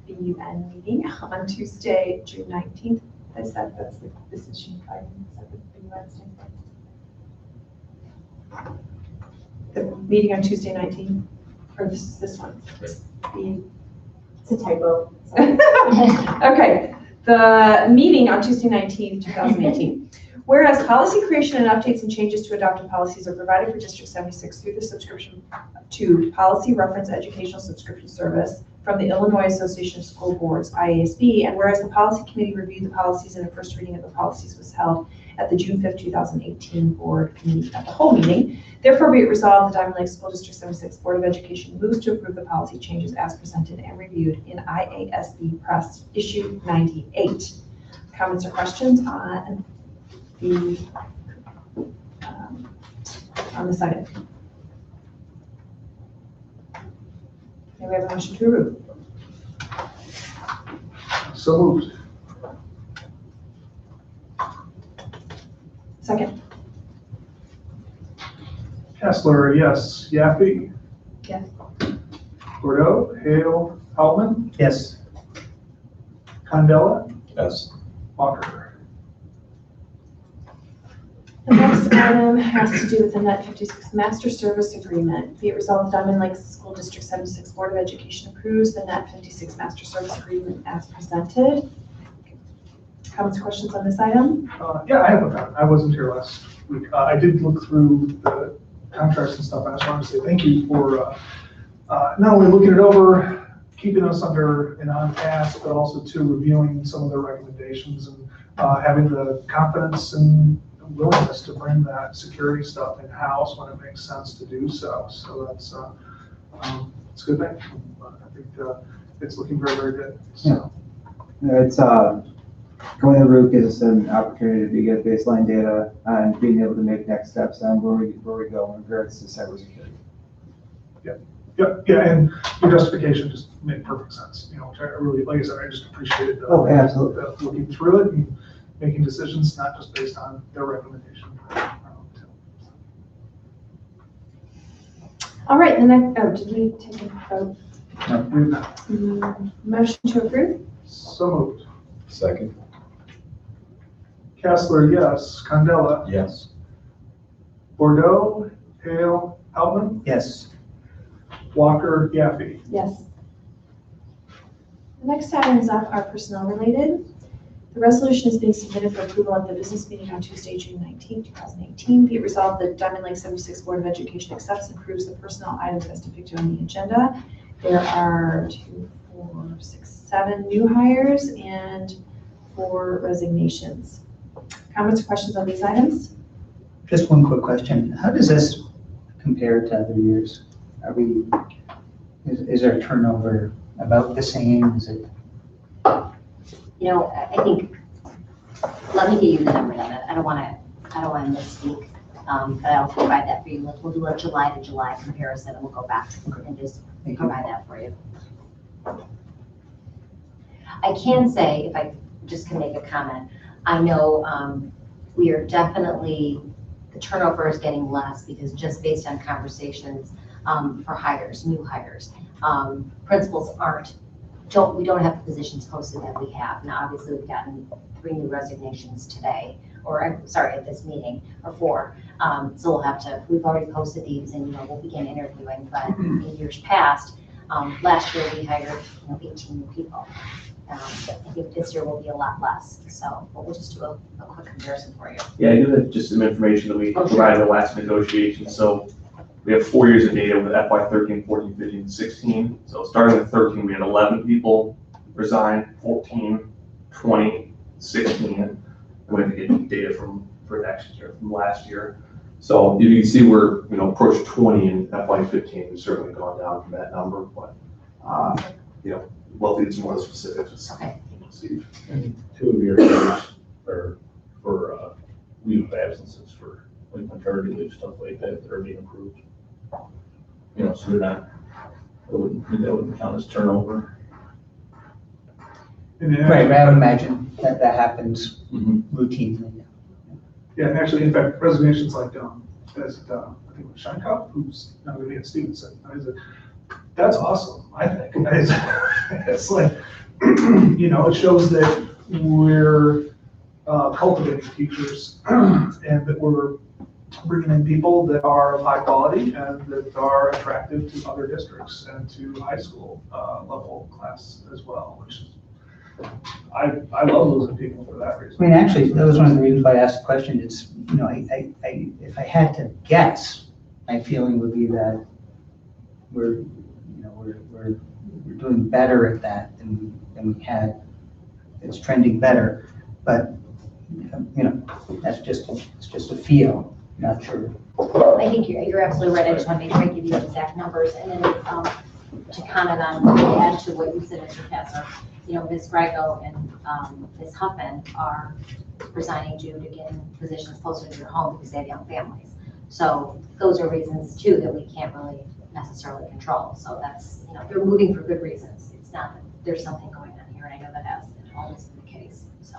BUN meeting on Tuesday, June 19th. I said that's the decision 5. Is that what BUN stands for? The meeting on Tuesday 19th, or this one? It's a typo. Okay, the meeting on Tuesday 19th, 2018. Whereas policy creation and updates and changes to adopted policies are provided for District 76 through the subscription to Policy Reference Educational Subscription Service from the Illinois Association of School Boards, IASB, and whereas the policy committee reviewed the policies and a first reading of the policies was held at the June 5th, 2018 board committee at the whole meeting, therefore be it resolved, the Diamond Lake School District 76 Board of Education moves to approve the policy changes as presented and reviewed in IASB Press Issue 98. Comments or questions on the on this item? May we have a motion to approve? So moved. Second. Kessler, yes. Yaffe? Yes. Bordeaux, Hale, Outman, Yes. Condella, Yes. Walker. The next item has to do with the Net 56 Master Service Agreement. Be it resolved, the Diamond Lake School District 76 Board of Education approves the Net 56 Master Service Agreement as presented. Comments, questions on this item? Yeah, I have a comment. I wasn't here last week. I did look through the contracts and stuff. I just wanted to say thank you for not only looking it over, keeping us under and on task, but also to reviewing some of their recommendations and having the confidence and willingness to bring that security stuff in-house when it makes sense to do so. So that's it's a good thing. I think it's looking very, very good. So. It's, going the route gives us an opportunity to get baseline data and being able to make next steps on where we go in regards to cybersecurity. Yeah, and your justification just made perfect sense, you know, which I really, like I said, I just appreciated Absolutely. looking through it and making decisions, not just based on their recommendation. All right, the next, did we take a vote? We've not. Motion to approve? So moved. Second. Kessler, yes. Condella, Yes. Bordeaux, Hale, Outman, Yes. Walker, Yaffe. Yes. The next items up are personnel related. The resolution is being submitted for approval at the business meeting on Tuesday, June 19, 2018. Be it resolved that Diamond Lake 76 Board of Education accepts and approves the personnel items as depicted on the agenda. There are 2, 4, 6, 7 new hires and 4 resignations. Comments or questions on these items? Just one quick question. How does this compare to other years? Is our turnover about the same? Is it? You know, I think, let me give you the numbers on it. I don't want to misspeak, but I'll provide that for you. We'll do a July to July comparison and we'll go back and just provide that for you. I can say, if I just can make a comment, I know we are definitely, the turnover is getting less because just based on conversations for hires, new hires, principals we don't have the positions posted that we have. Now, obviously, we've gotten 3 new resignations today, or sorry, at this meeting, or 4. So we'll have to, we've already posted these and, we'll begin interviewing, but in years past, last year we hired, 18 new people. I think this year will be a lot less, so, but we'll just do a quick comparison for you. Yeah, I do have just some information that we provided in the last negotiation. So we have 4 years of data with FY 13, 14, 15, 16. So starting with 13, we had 11 people resign, 14, 20, 16. And we have to get data for next year, from last year. So you can see we're, approached 20 in FY 15. We've certainly gone down from that number, but, we'll lead some more specifics. Okay. Steve. And 2 of your years are for leave of absences for like maternity leave, stuff like that are being approved. So they're not, that wouldn't count as turnover. Right, but I would imagine that happens routinely. Yeah, and actually, in fact, resignations like, as I think it was Shankop, who's not going to be at Stevens, said, that's awesome, I think. It's like, it shows that we're cultivating teachers and that we're bringing in people that are of high quality and that are attractive to other districts and to high school level class as well, which is, I love losing people for that reason. I mean, actually, that was one of the reasons why I asked the question. It's, you know, if I had to guess, my feeling would be that we're doing better at that than we had. It's trending better, but, you know, it's just a feel, not sure. I think you're absolutely right. I just want to make sure I give you the exact numbers. And then to comment on, to add to what you said, Mr. Kessler, you know, Ms. Grego and Ms. Huffman are resigning due to getting positions closer to their home because they have young families. So those are reasons too that we can't really necessarily control. So that's, you know, they're moving for good reasons. It's not that there's something going on here, and I know that has always been the case, so.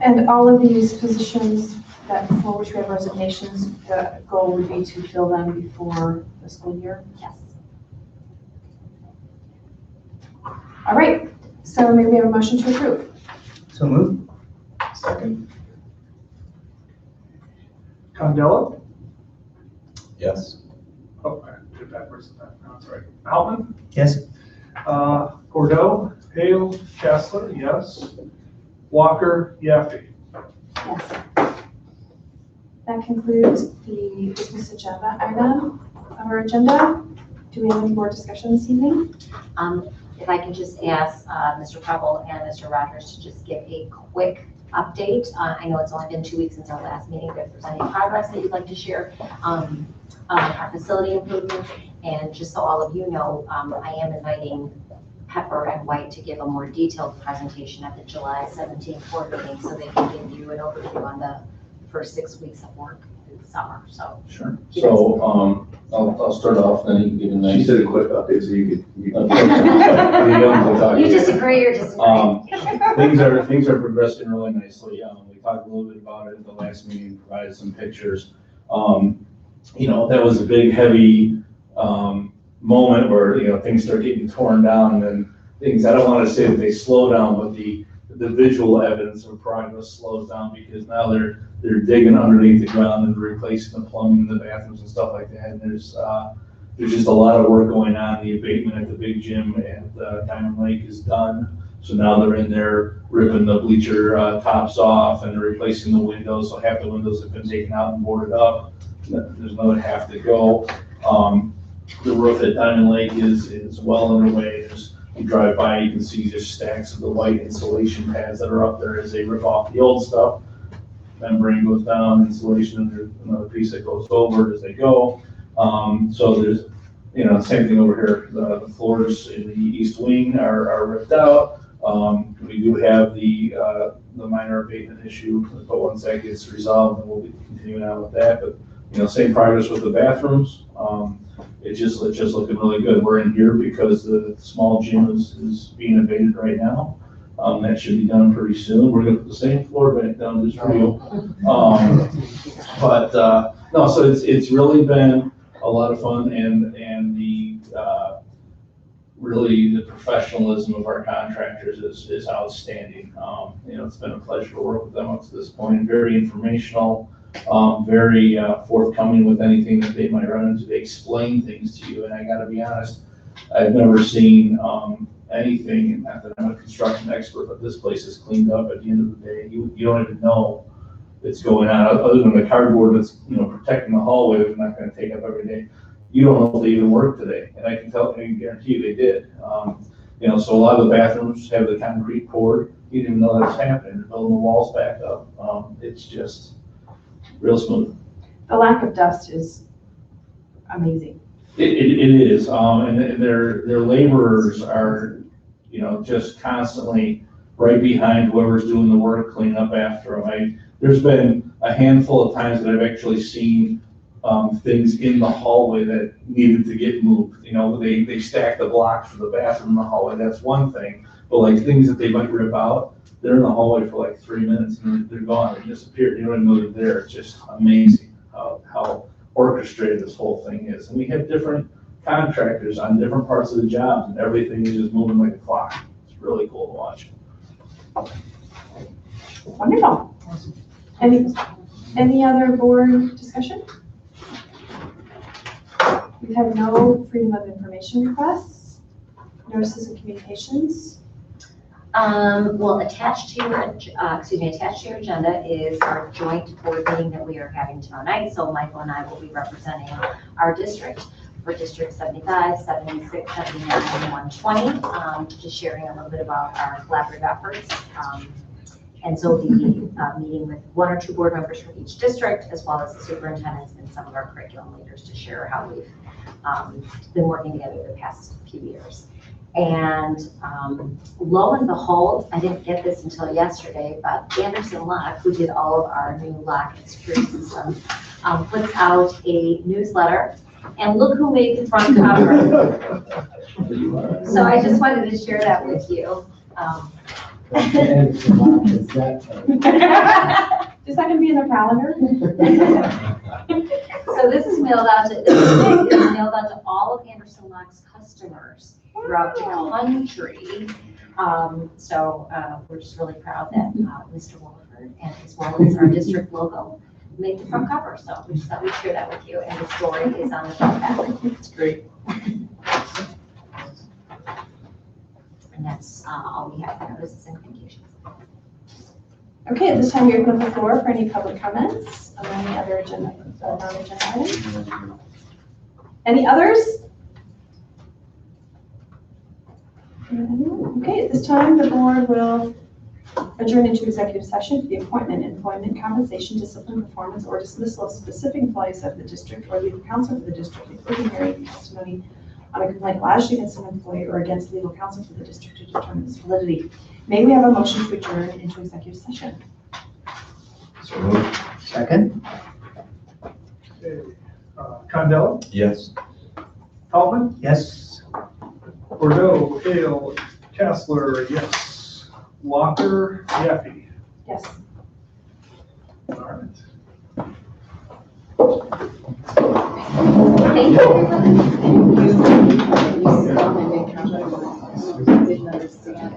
And all of these positions that for which we have resignations, the goal would be to fill them before the school year? Yes. All right, so maybe we have a motion to approve. So move. Second. Condella? Yes. Oh, I did backwards. No, that's right. Altman? Yes. Bordeaux? Hale? Kessler? Yes. Walker? Yaffe? Yes. That concludes the business agenda item of our agenda. Do we have any more discussion this evening? If I can just ask Mr. Preble and Mr. Rogers to just give a quick update. I know it's only been 2 weeks since our last meeting, but if there's any progress that you'd like to share on our facility improvements. And just so all of you know, I am inviting Pepper and White to give a more detailed presentation at the July 17th board meeting, so they can give you an overview on the first 6 weeks of work through the summer, so. Sure. So, I'll start off, then you can give a nice. She said a quick update, so you could. You disagree or disagree? Things are progressing really nicely. We talked a little bit about it at the last meeting, provided some pictures. You know, that was a big, heavy, moment where, you know, things start getting torn down, and then things, I don't want to say that they slow down, but the visual evidence of progress slows down, because now they're digging underneath the ground and replacing the plumbing in the bathrooms and stuff like that. And there's just a lot of work going on. The abatement at the big gym at Diamond Lake is done. So now they're in there ripping the bleacher tops off and replacing the windows. So half the windows have been taken out and boarded up. There's another half to go. The roof at Diamond Lake is well underway. You drive by, you can see just stacks of the white insulation pads that are up there as they rip off the old stuff. Membrane goes down, insulation, and there's another piece that goes over as they go. So there's, you know, same thing over here. The floors in the east wing are ripped out. We do have the minor abatement issue, but once that gets resolved, then we'll be continuing on with that. But, you know, same progress with the bathrooms. It's just looking really good. We're in here because the small gym is being abated right now. That should be done pretty soon. We're gonna put the same floor back down just for you. No, so it's really been a lot of fun, and the really the professionalism of our contractors is outstanding. You know, it's been a pleasure to work with them up to this point. Very informational. Very forthcoming with anything that they might run into. They explain things to you, and I gotta be honest, I've never seen anything, not that I'm a construction expert, but this place is cleaned up at the end of the day. You don't even know it's going on, other than the cardboard that's, you know, protecting the hallway that's not gonna take up every day. You don't know if they even worked today, and I can guarantee you they did. You know, so a lot of the bathrooms have the concrete poured. You didn't even know that's happening. They're building the walls back up. It's just real smooth. The lack of dust is amazing. It is, and their laborers are, you know, just constantly right behind whoever's doing the work, cleaning up after them. There's been a handful of times that I've actually seen things in the hallway that needed to get moved. You know, they stack the blocks for the bathroom in the hallway, that's one thing, but like things that they might rip out, they're in the hallway for like 3 minutes and they're gone, they disappeared, you don't even know they're there. It's just amazing how orchestrated this whole thing is. And we have different contractors on different parts of the jobs, and everything is just moving like a clock. It's really cool to watch. Wonderful. Any other board discussion? We have no freedom of information requests, notices of communications. Well, attached to your agenda is our joint board meeting that we are having tomorrow night. So Michael and I will be representing our district for District 75, 76, 79, and 120, just sharing a little bit about our collaborative efforts. And so we'll be meeting with 1 or 2 board members from each district, as well as the superintendents and some of our curriculum leaders to share how we've been working together the past few years. And lo and behold, I didn't get this until yesterday, but Anderson Lock, who did all of our new lock and security systems, puts out a newsletter. And look who made the front cover. So I just wanted to share that with you. Anderson Lock is that. Is that gonna be in the calendar? So this is mailed out to all of Anderson Lock's customers throughout the country. So we're just really proud that Mr. Wolford and as well as our district logo made the front cover. So we just thought we'd share that with you, and the story is on the front back. It's great. And that's all we have for notices and communications. Okay, at this time, we open the floor for any public comments on any other agenda, non-agenda items. Any others? Okay, at this time, the board will adjourn into executive session for the appointment, employment, compensation, discipline, performance, or dismissal of specific employees of the district or legal counsel for the district, including hearing testimony on a complaint lodged against an employee or against legal counsel for the district to determine its validity. May we have a motion to adjourn into executive session? So moved. Second? Okay. Condell, Yes. Altman, Yes. Bordeaux, Hale, Kessler, yes. Walker, Yaffe. Yes. All right. Thank you, everybody. Thank you. Didn't understand.